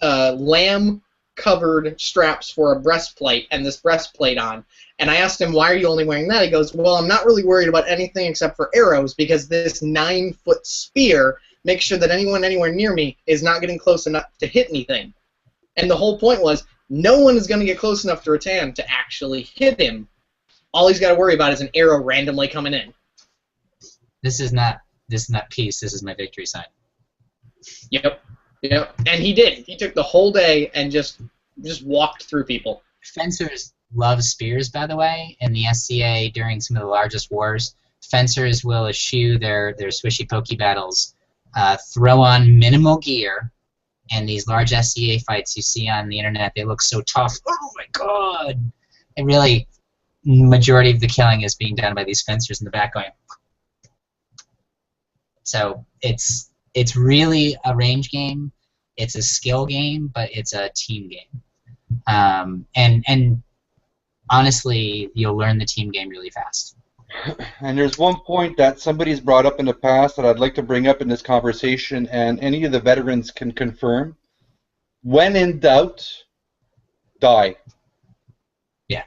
lamb-covered straps for a breastplate and this breastplate on. And I asked him, why are you only wearing that? He goes, well, I'm not really worried about anything except for arrows because this 9-foot spear makes sure that anyone anywhere near me is not getting close enough to hit anything. And the whole point was, no one is going to get close enough to Rattan to actually hit him. All he's got to worry about is an arrow randomly coming in. This is not peace. This is my victory sign. Yep. And he did. He took the whole day and just walked through people. Fencers love spears, by the way. In the SCA, during some of the largest wars, fencers will eschew their swishy pokey battles, throw on minimal gear, and these large SCA fights you see on the internet, they look so tough. Oh my god! And really, majority of the killing is being done by these fencers in the back going. So it's really a range game. It's a skill game, but it's a team game. And honestly, you'll learn the team game really fast. And there's one point that somebody's brought up in the past that I'd like to bring up in this conversation, and any of the veterans can confirm. When in doubt, die. Yeah.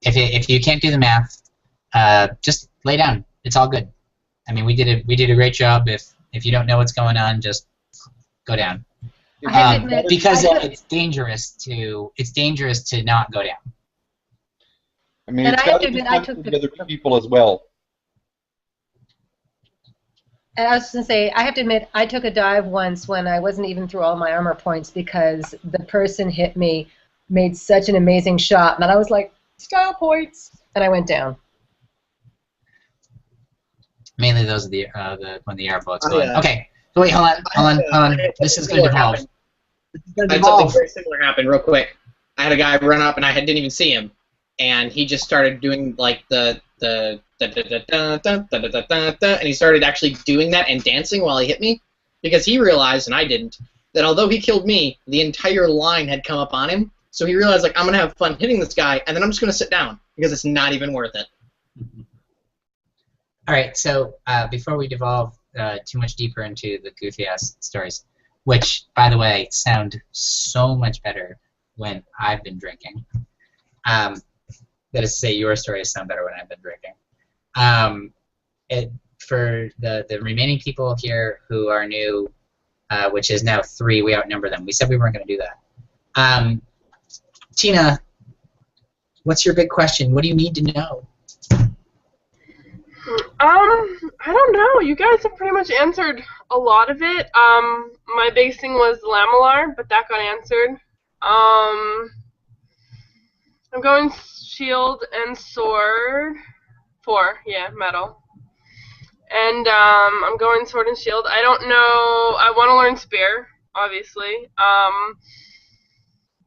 If you can't do the math, just lay down. It's all good. I mean, we did a great job. If you don't know what's going on, just go down. Because it's dangerous to not go down. I mean, it's got to be fun for the other people as well. And I was going to say, I have to admit, I took a dive once when I wasn't even through all my armor points because the person hit me, made such an amazing shot, and I was like, style points, and I went down. Mainly those are the when the air bullets go in. Okay, so wait, hold on. This is going to devolve. I had something very similar happen real quick. I had a guy run up, and I didn't even see him, and he just started doing like the and he started actually doing that and dancing while he hit me, because he realized, and I didn't, that although he killed me, the entire line had come up on him. So he realized, like, I'm gonna have fun hitting this guy, and then I'm just gonna sit down because it's not even worth it. All right, so before we devolve too much deeper into the goofy-ass stories, which, by the way, sound so much better when I've been drinking. That is to say, your stories sound better when I've been drinking. For the remaining people here who are new, which is now 3, we outnumber them. We said we weren't going to do that. Tina, what's your big question? What do you need to know? I don't know. You guys have pretty much answered a lot of it. My biggest thing was Lamellar, but that got answered. I'm going shield and sword. 4, yeah, metal. And I'm going sword and shield. I don't know. I want to learn spear, obviously.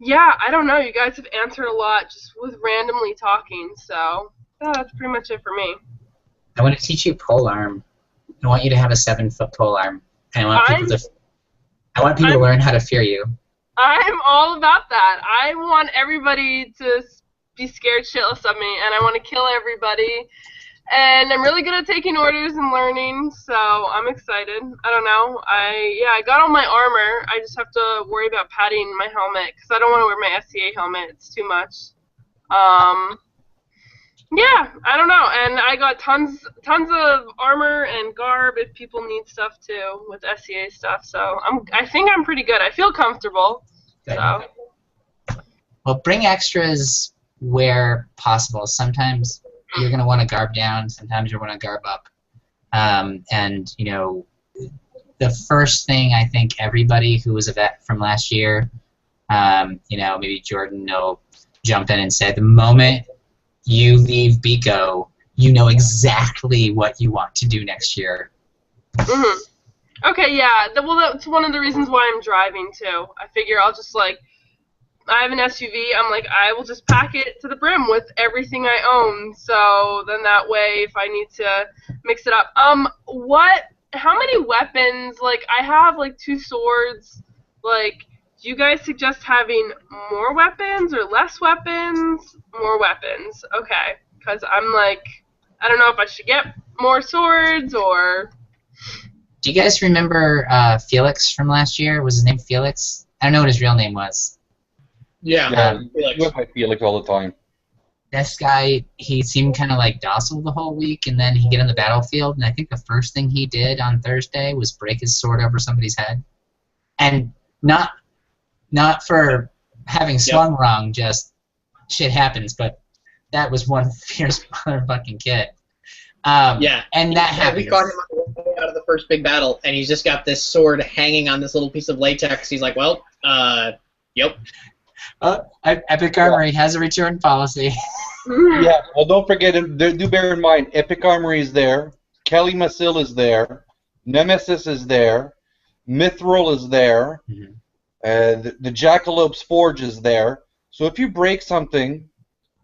Yeah, I don't know. You guys have answered a lot just with randomly talking, so that's pretty much it for me. I want to teach you polearm. I want you to have a 7-foot polearm. And I want people to learn how to fear you. I'm all about that. I want everybody to be scared shitless of me, and I want to kill everybody. And I'm really good at taking orders and learning, so I'm excited. I don't know. I got all my armor. I just have to worry about padding my helmet, because I don't want to wear my SCA helmet. It's too much. Yeah, I don't know, and I got tons of armor and garb if people need stuff too with SCA stuff. So I think I'm pretty good. I feel comfortable. Good. So. Well, bring extras where possible. Sometimes you're going to want to garb down. Sometimes you want to garb up. And you know, the first thing I think everybody who was a vet from last year, you know, maybe Jordan will jump in and say, the moment you leave Biko, you know exactly what you want to do next year. Mm-hmm. Okay, yeah. Well, that's one of the reasons why I'm driving, too. I figure I'll just, like, I have an SUV. I'm like, I will just pack it to the brim with everything I own. So then that way, if I need to mix it up, how many weapons? Like, I have like 2 swords. Like, do you guys suggest having more weapons or less weapons? More weapons. Okay, because I'm like, I don't know if I should get more swords or. Do you guys remember Felix from last year? Was his name Felix? I don't know what his real name was. Yeah, Felix. I Felix all the time. This guy, he seemed kind of like docile the whole week, and then he'd get on the battlefield, and I think the first thing he did on Thursday was break his sword over somebody's head. And not for having swung wrong, just shit happens, but that was one fierce motherfucking kid. And that happens. We caught him on the way out of the first big battle, and he's just got this sword hanging on this little piece of latex. He's like, well, yep. Epic Armory has a return policy. Yeah, well, don't forget, do bear in mind, Epic Armory is there, Kelly Masil is there, Nemesis is there, Mithril is there, the Jackalope's Forge is there. So if you break something,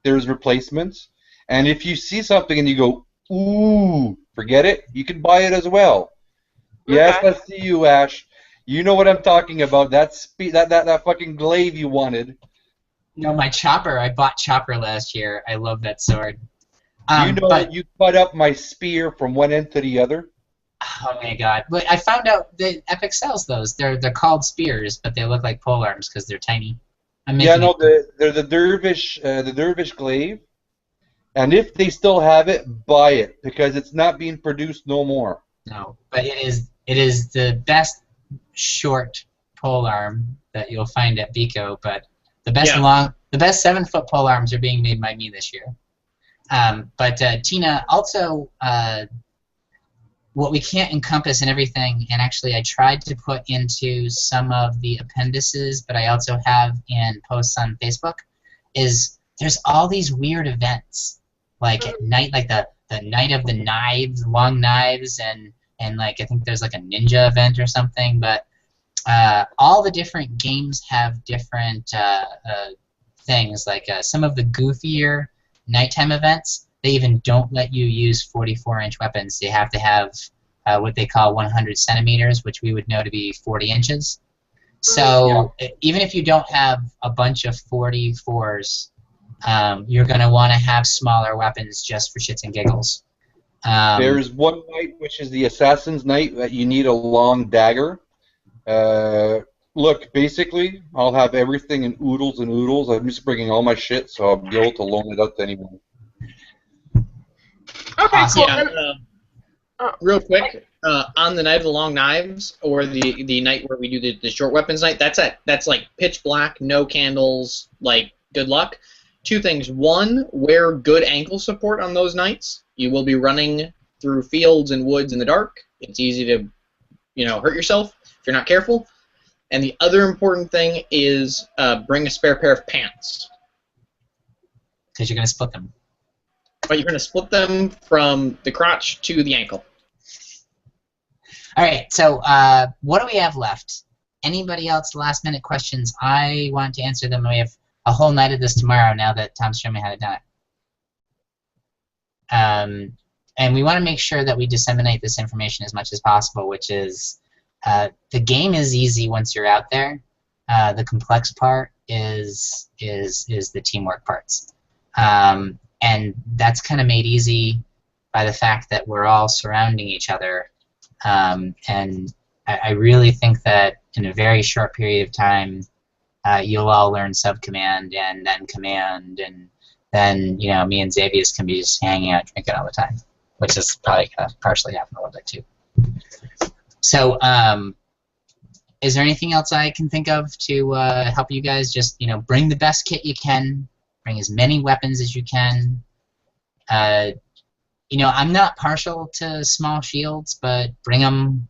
there's replacements. And if you see something and you go, ooh, forget it, you can buy it as well. Okay. Yes, I see you, Ash. You know what I'm talking about. That fucking glaive you wanted. No, my chopper. I bought chopper last year. I love that sword. You know that you cut up my spear from one end to the other? Oh my god. But I found out that Epic sells those. They're called spears, but they look like polearms because they're tiny. Yeah, no, they're the dervish glaive. And if they still have it, buy it because it's not being produced no more. No, but it is the best short polearm that you'll find at Biko, but the best 7-foot polearms are being made by me this year. But Tina, also what we can't encompass in everything, and actually I tried to put into some of the appendices, but I also have in posts on Facebook, is there's all these weird events, like at night, like the Night of the Knives, long knives, and like I think there's like a ninja event or something, but all the different games have different things. Like some of the goofier nighttime events, they even don't let you use 44-inch weapons. They have to have what they call 100 centimeters, which we would know to be 40 inches. So even if you don't have a bunch of 44s, you're going to want to have smaller weapons just for shits and giggles. There's one night, which is the Assassin's Night, that you need a long dagger. Look, basically, I'll have everything in oodles and oodles. I'm just bringing all my shit, so I'll be able to loan it out to anyone. Okay, cool. Yeah, real quick, on the Night of the Long Knives, or the night where we do the short weapons night, that's like pitch black, no candles, like good luck. 2 things. 1, wear good ankle support on those nights. You will be running through fields and woods in the dark. It's easy to, hurt yourself if you're not careful. And the other important thing is bring a spare pair of pants. Because you're going to split them. But you're going to split them from the crotch to the ankle. All right, so what do we have left? Anybody else last-minute questions? I want to answer them. We have a whole night of this tomorrow now that Tom's showing me how to do it. And we want to make sure that we disseminate this information as much as possible, which is the game is easy once you're out there. The complex part is the teamwork parts. And that's kind of made easy by the fact that we're all surrounding each other. And I really think that in a very short period of time, you'll all learn sub-command and then command, and then me and Xavius can be just hanging out drinking all the time, which is probably going to partially happen a little bit too. So is there anything else I can think of to help you guys? Just bring the best kit you can, bring as many weapons as you can. I'm not partial to small shields, but bring them.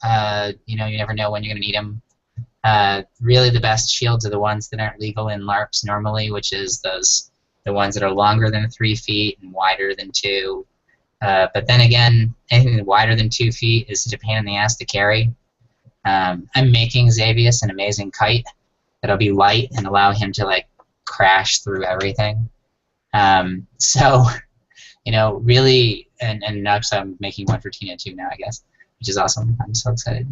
You never know when you're going to need them. Really, the best shields are the ones that aren't legal in LARPs normally, which is the ones that are longer than 3 feet and wider than 2. But then again, anything wider than 2 feet is such a pain in the ass to carry. I'm making Xavius an amazing kite that'll be light and allow him to like crash through everything. So, you know, really, and actually I'm making one for Tina too now, I guess, which is awesome. I'm so excited.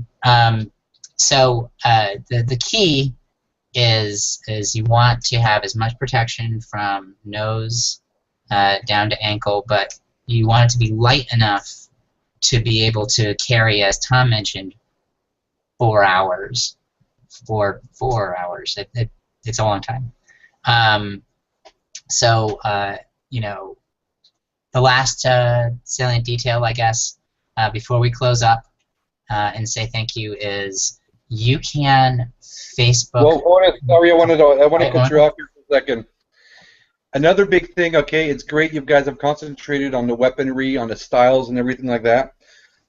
So the key is you want to have as much protection from nose down to ankle, but you want it to be light enough to be able to carry, as Tom mentioned, 4 hours. For 4 hours. It's a long time. So, you know, the last salient detail, I guess, before we close up and say thank you is you can Facebook. Well, sorry, I want to cut you off here for a second. Another big thing, okay, it's great you guys have concentrated on the weaponry, on the styles and everything like that,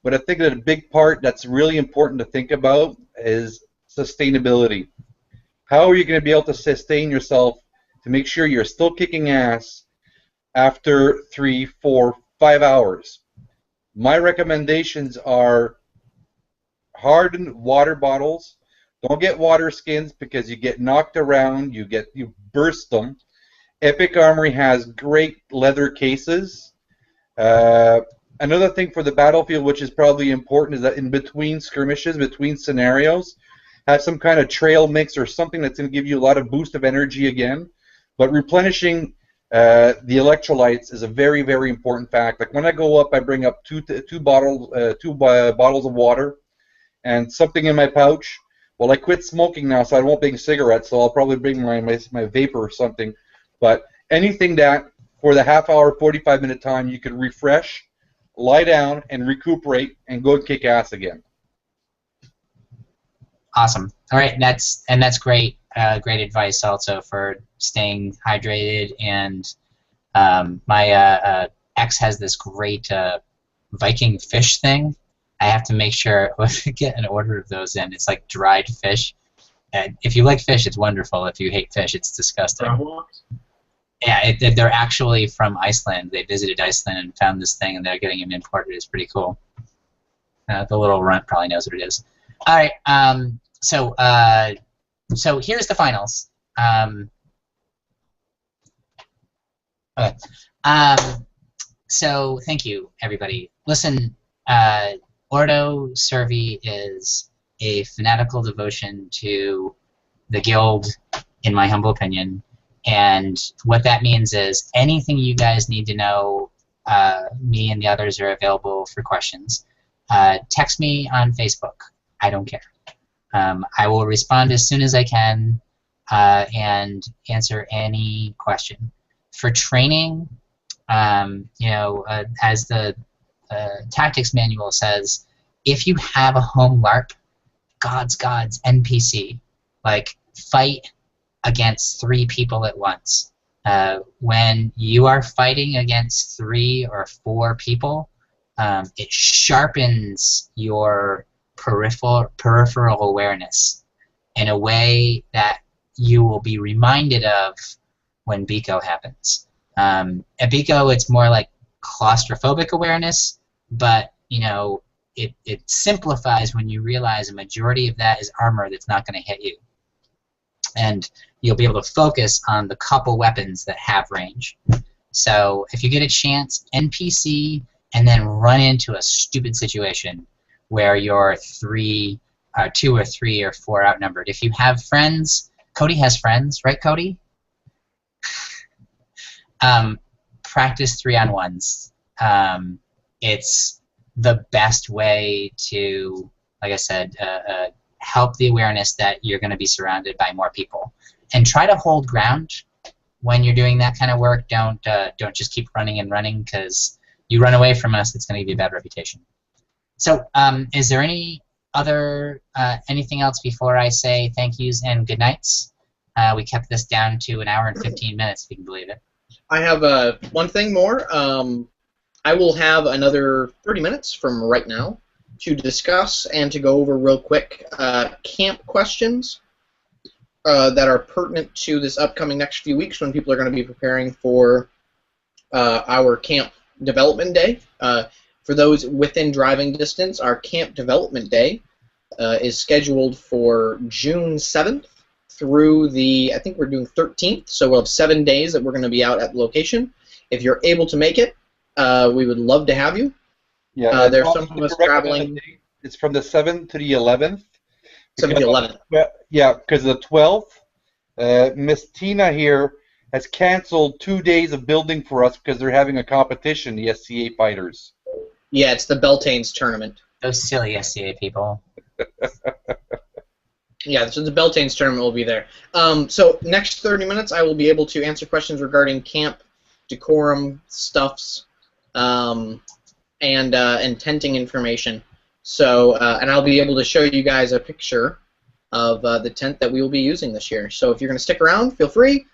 but I think that a big part that's really important to think about is sustainability. How are you going to be able to sustain yourself to make sure you're still kicking ass after 3, 4, 5 hours? My recommendations are hardened water bottles. Don't get water skins because you get knocked around, you burst them. Epic Armory has great leather cases. Another thing for the battlefield, which is probably important, is that in between skirmishes, between scenarios, have some kind of trail mix or something that's going to give you a lot of boost of energy again. But replenishing the electrolytes is a very, very important fact. Like when I go up, I bring up two bottles of water and something in my pouch. Well, I quit smoking now, so I won't bring cigarettes, so I'll probably bring my vapor or something. But anything that, for the half-hour, 45-minute time, you can refresh, lie down, and recuperate, and go and kick ass again. Awesome. All right, that's great. Great advice also for staying hydrated. And my ex has this great Viking fish thing. I have to make sure to get an order of those in. It's like dried fish. And if you like fish, it's wonderful. If you hate fish, it's disgusting. Yeah, they're actually from Iceland. They visited Iceland and found this thing, and they're getting them imported. It's pretty cool. The little runt probably knows what it is. All right. So here's the finals. Okay. So thank you, everybody. Listen, Ordo Cervi is a fanatical devotion to the guild, in my humble opinion. And what that means is anything you guys need to know, me and the others are available for questions. Text me on Facebook. I don't care. I will respond as soon as I can and answer any question. For training, you know, as the tactics manual says, if you have a home LARP, gods, NPC, like fight against 3 people at once. When you are fighting against 3 or 4 people, it sharpens your peripheral awareness in a way that you will be reminded of when BICO happens. At BICO, it's more like claustrophobic awareness, but you know, it simplifies when you realize a majority of that is armor that's not going to hit you. And you'll be able to focus on the couple weapons that have range. So if you get a chance, NPC, and then run into a stupid situation where you're 2 or 3 or 4 outnumbered. If you have friends, Cody has friends, right, Cody? Practice 3-on-1s. It's the best way to, like I said, help the awareness that you're going to be surrounded by more people. And try to hold ground when you're doing that kind of work. Don't just keep running and running, because you run away from us, it's going to give you a bad reputation. So is there any other anything else before I say thank yous and good nights? We kept this down to 1 hour and 15 minutes, if you can believe it. I have one thing more. I will have another 30 minutes from right now to discuss and to go over real quick camp questions that are pertinent to this upcoming next few weeks when people are going to be preparing for our camp development day. For those within driving distance, our camp development day is scheduled for June 7th through I think we're doing 13th, so we'll have 7 days that we're going to be out at the location. If you're able to make it, we would love to have you. Yeah, There's some of us traveling. It's from the 7th to the 11th. 7th to the 11th. Yeah, because the 12th, Miss Tina here has canceled 2 days of building for us because they're having a competition, the SCA fighters. Yeah, it's the Beltane's tournament. Those silly SCA people. Yeah, so the Beltane's tournament will be there. So next 30 minutes, I will be able to answer questions regarding camp, decorum, stuffs, and tenting information. So, and I'll be able to show you guys a picture of the tent that we will be using this year. So if you're going to stick around, feel free,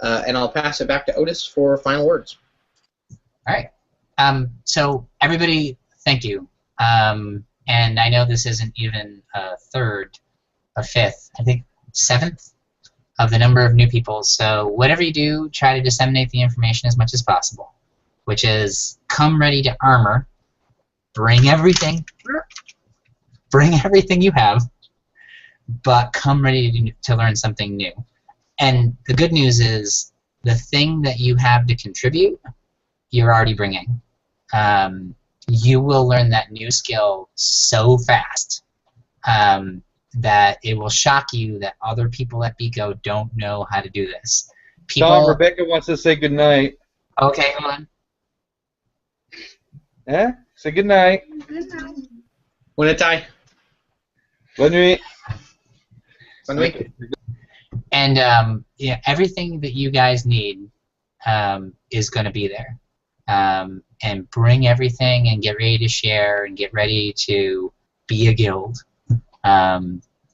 and I'll pass it back to Otis for final words. All right. So everybody, thank you. And I know this isn't even a third or fifth, I think 7th of the number of new people. So whatever you do, try to disseminate the information as much as possible, which is come ready to armor, bring everything you have, but come ready to learn something new. And the good news is the thing that you have to contribute, you're already bringing. You will learn that new skill so fast that it will shock you that other people at Bico don't know how to do this. Tom, Rebecca wants to say goodnight. Okay, hold on. Eh? Say goodnight. Bonne nuit. Bonne nuit. Bonne nuit. And yeah, everything that you guys need is going to be there. And bring everything and get ready to share and get ready to be a guild.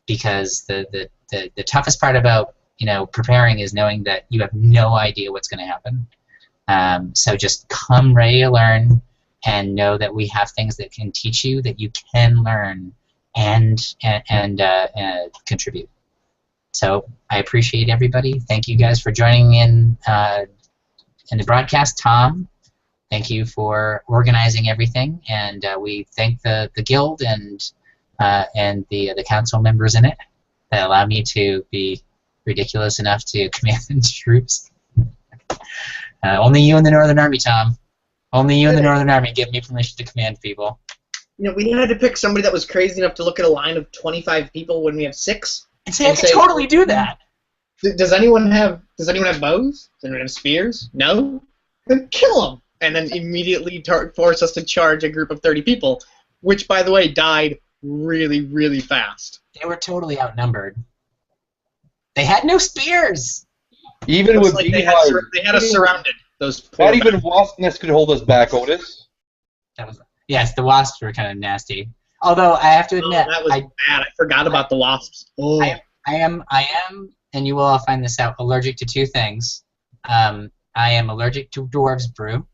Because the toughest part about preparing is knowing that you have no idea what's going to happen. So just come ready to learn and know that we have things that can teach you that you can learn and contribute. So I appreciate everybody. Thank you guys for joining in the broadcast. Tom, thank you for organizing everything, and we thank the guild and the council members in it that allow me to be ridiculous enough to command the troops. Only you in the Northern Army, Tom. Only you in the Northern Army give me permission to command people. We had to pick somebody that was crazy enough to look at a line of 25 people when we have 6. And say, I can totally do that. Does anyone have bows? Does anyone have spears? No? Then kill them! And then immediately force us to charge a group of 30 people, which, by the way, died really, really fast. They were totally outnumbered. They had no spears! Even with they had us surrounded. Those not even wasp nest could hold us back, Otis. Yes, the wasps were kind of nasty. Although I have to admit, that was bad. I forgot about the wasps. Oh. I am, and you will all find this out, allergic to 2 things. I am allergic to dwarves brew.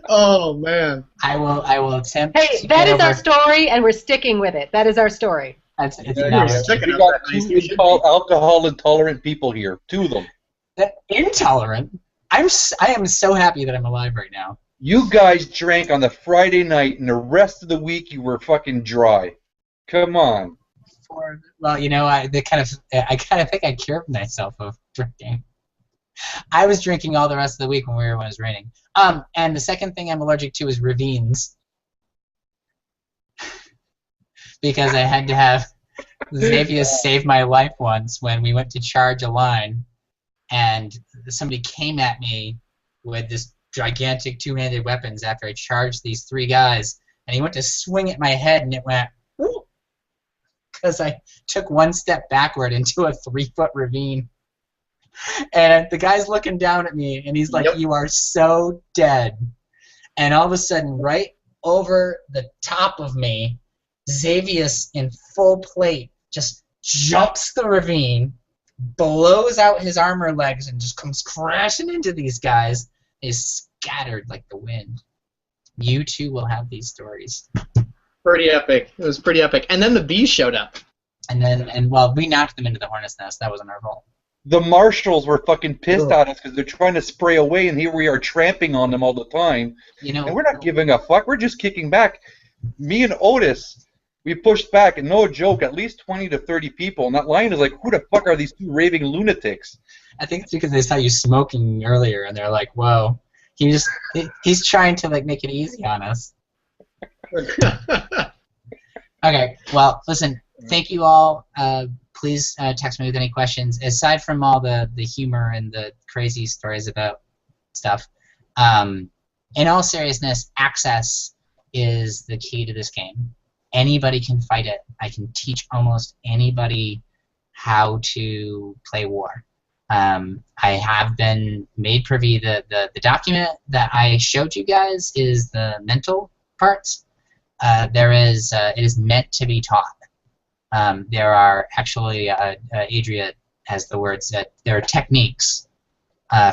Oh man! I will attempt. Hey, that is our story, and we're sticking with it. That is our story. It's we got 2 alcohol intolerant people here. 2 of them. Intolerant? I am so happy that I'm alive right now. You guys drank on the Friday night, and the rest of the week you were fucking dry. Come on. Well, I kind of think I cured myself of drinking. I was drinking all the rest of the week when it was raining. And the second thing I'm allergic to is ravines. Because I had to have Xavier save my life once when we went to charge a line, and somebody came at me with this gigantic 2-handed weapons after I charged these 3 guys, and he went to swing at my head, and it went because I took 1 step backward into a 3-foot ravine. And the guy's looking down at me, and he's like, "You are so dead." And all of a sudden, right over the top of me, Xavius in full plate just jumps the ravine, blows out his armor legs, and just comes crashing into these guys. Is scattered like the wind. You too will have these stories. Pretty epic. It was pretty epic. And then the bees showed up. And well, we knocked them into the hornet's nest. That wasn't our fault. The marshals were fucking pissed at us because they're trying to spray away, and here we are tramping on them all the time. And we're not giving a fuck. We're just kicking back. Me and Otis we pushed back, and no joke, at least 20 to 30 people. And that line is like, who the fuck are these two raving lunatics? I think it's because they saw you smoking earlier, and they're like, "Whoa, he's trying to like make it easy on us." Okay, well, listen, thank you all. Please text me with any questions. Aside from all the humor and the crazy stories about stuff, in all seriousness, access is the key to this game. Anybody can fight it. I can teach almost anybody how to play war. I have been made privy the document that I showed you guys is the mental parts. It is meant to be taught. There are actually, Adria has the words that there are techniques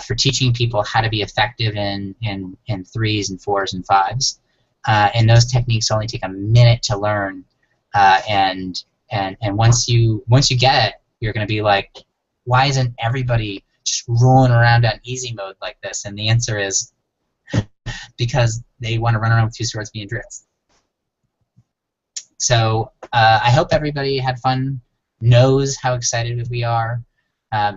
for teaching people how to be effective in 3s and 4s and 5s. And those techniques only take a minute to learn. And once you get it, you're going to be like, why isn't everybody just rolling around on easy mode like this? And the answer is because they want to run around with 2 swords being dritz. So I hope everybody had fun, knows how excited we are,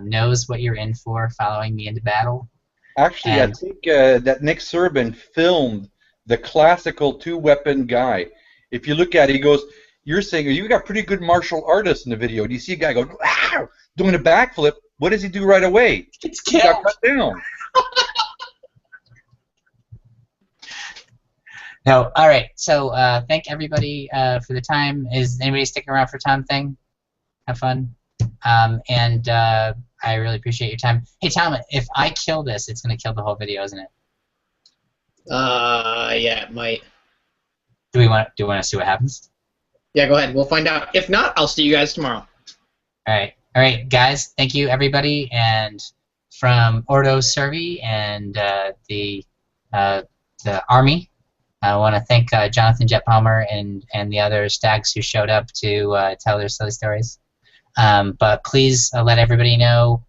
knows what you're in for following me into battle. Actually, I think that Nick Serban filmed the classical 2-weapon guy. If you look at it, he goes, you're saying you got pretty good martial artists in the video. Do you see a guy go, wow, doing a backflip? What does he do right away? He got cut down. No, all right. So thank everybody for the time. Is anybody sticking around for Tom thing? Have fun. And I really appreciate your time. Hey, Tom, if I kill this, it's going to kill the whole video, isn't it? Yeah, it might. Do we want to see what happens? Yeah, go ahead. We'll find out. If not, I'll see you guys tomorrow. All right, guys. Thank you, everybody, and from Ordo, Cervi, and the Army. I want to thank Jonathan Jet Palmer and the other stags who showed up to tell their silly stories. But please let everybody know,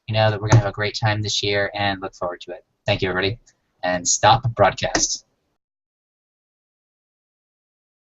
that we're gonna have a great time this year and look forward to it. Thank you, everybody, and stop broadcast.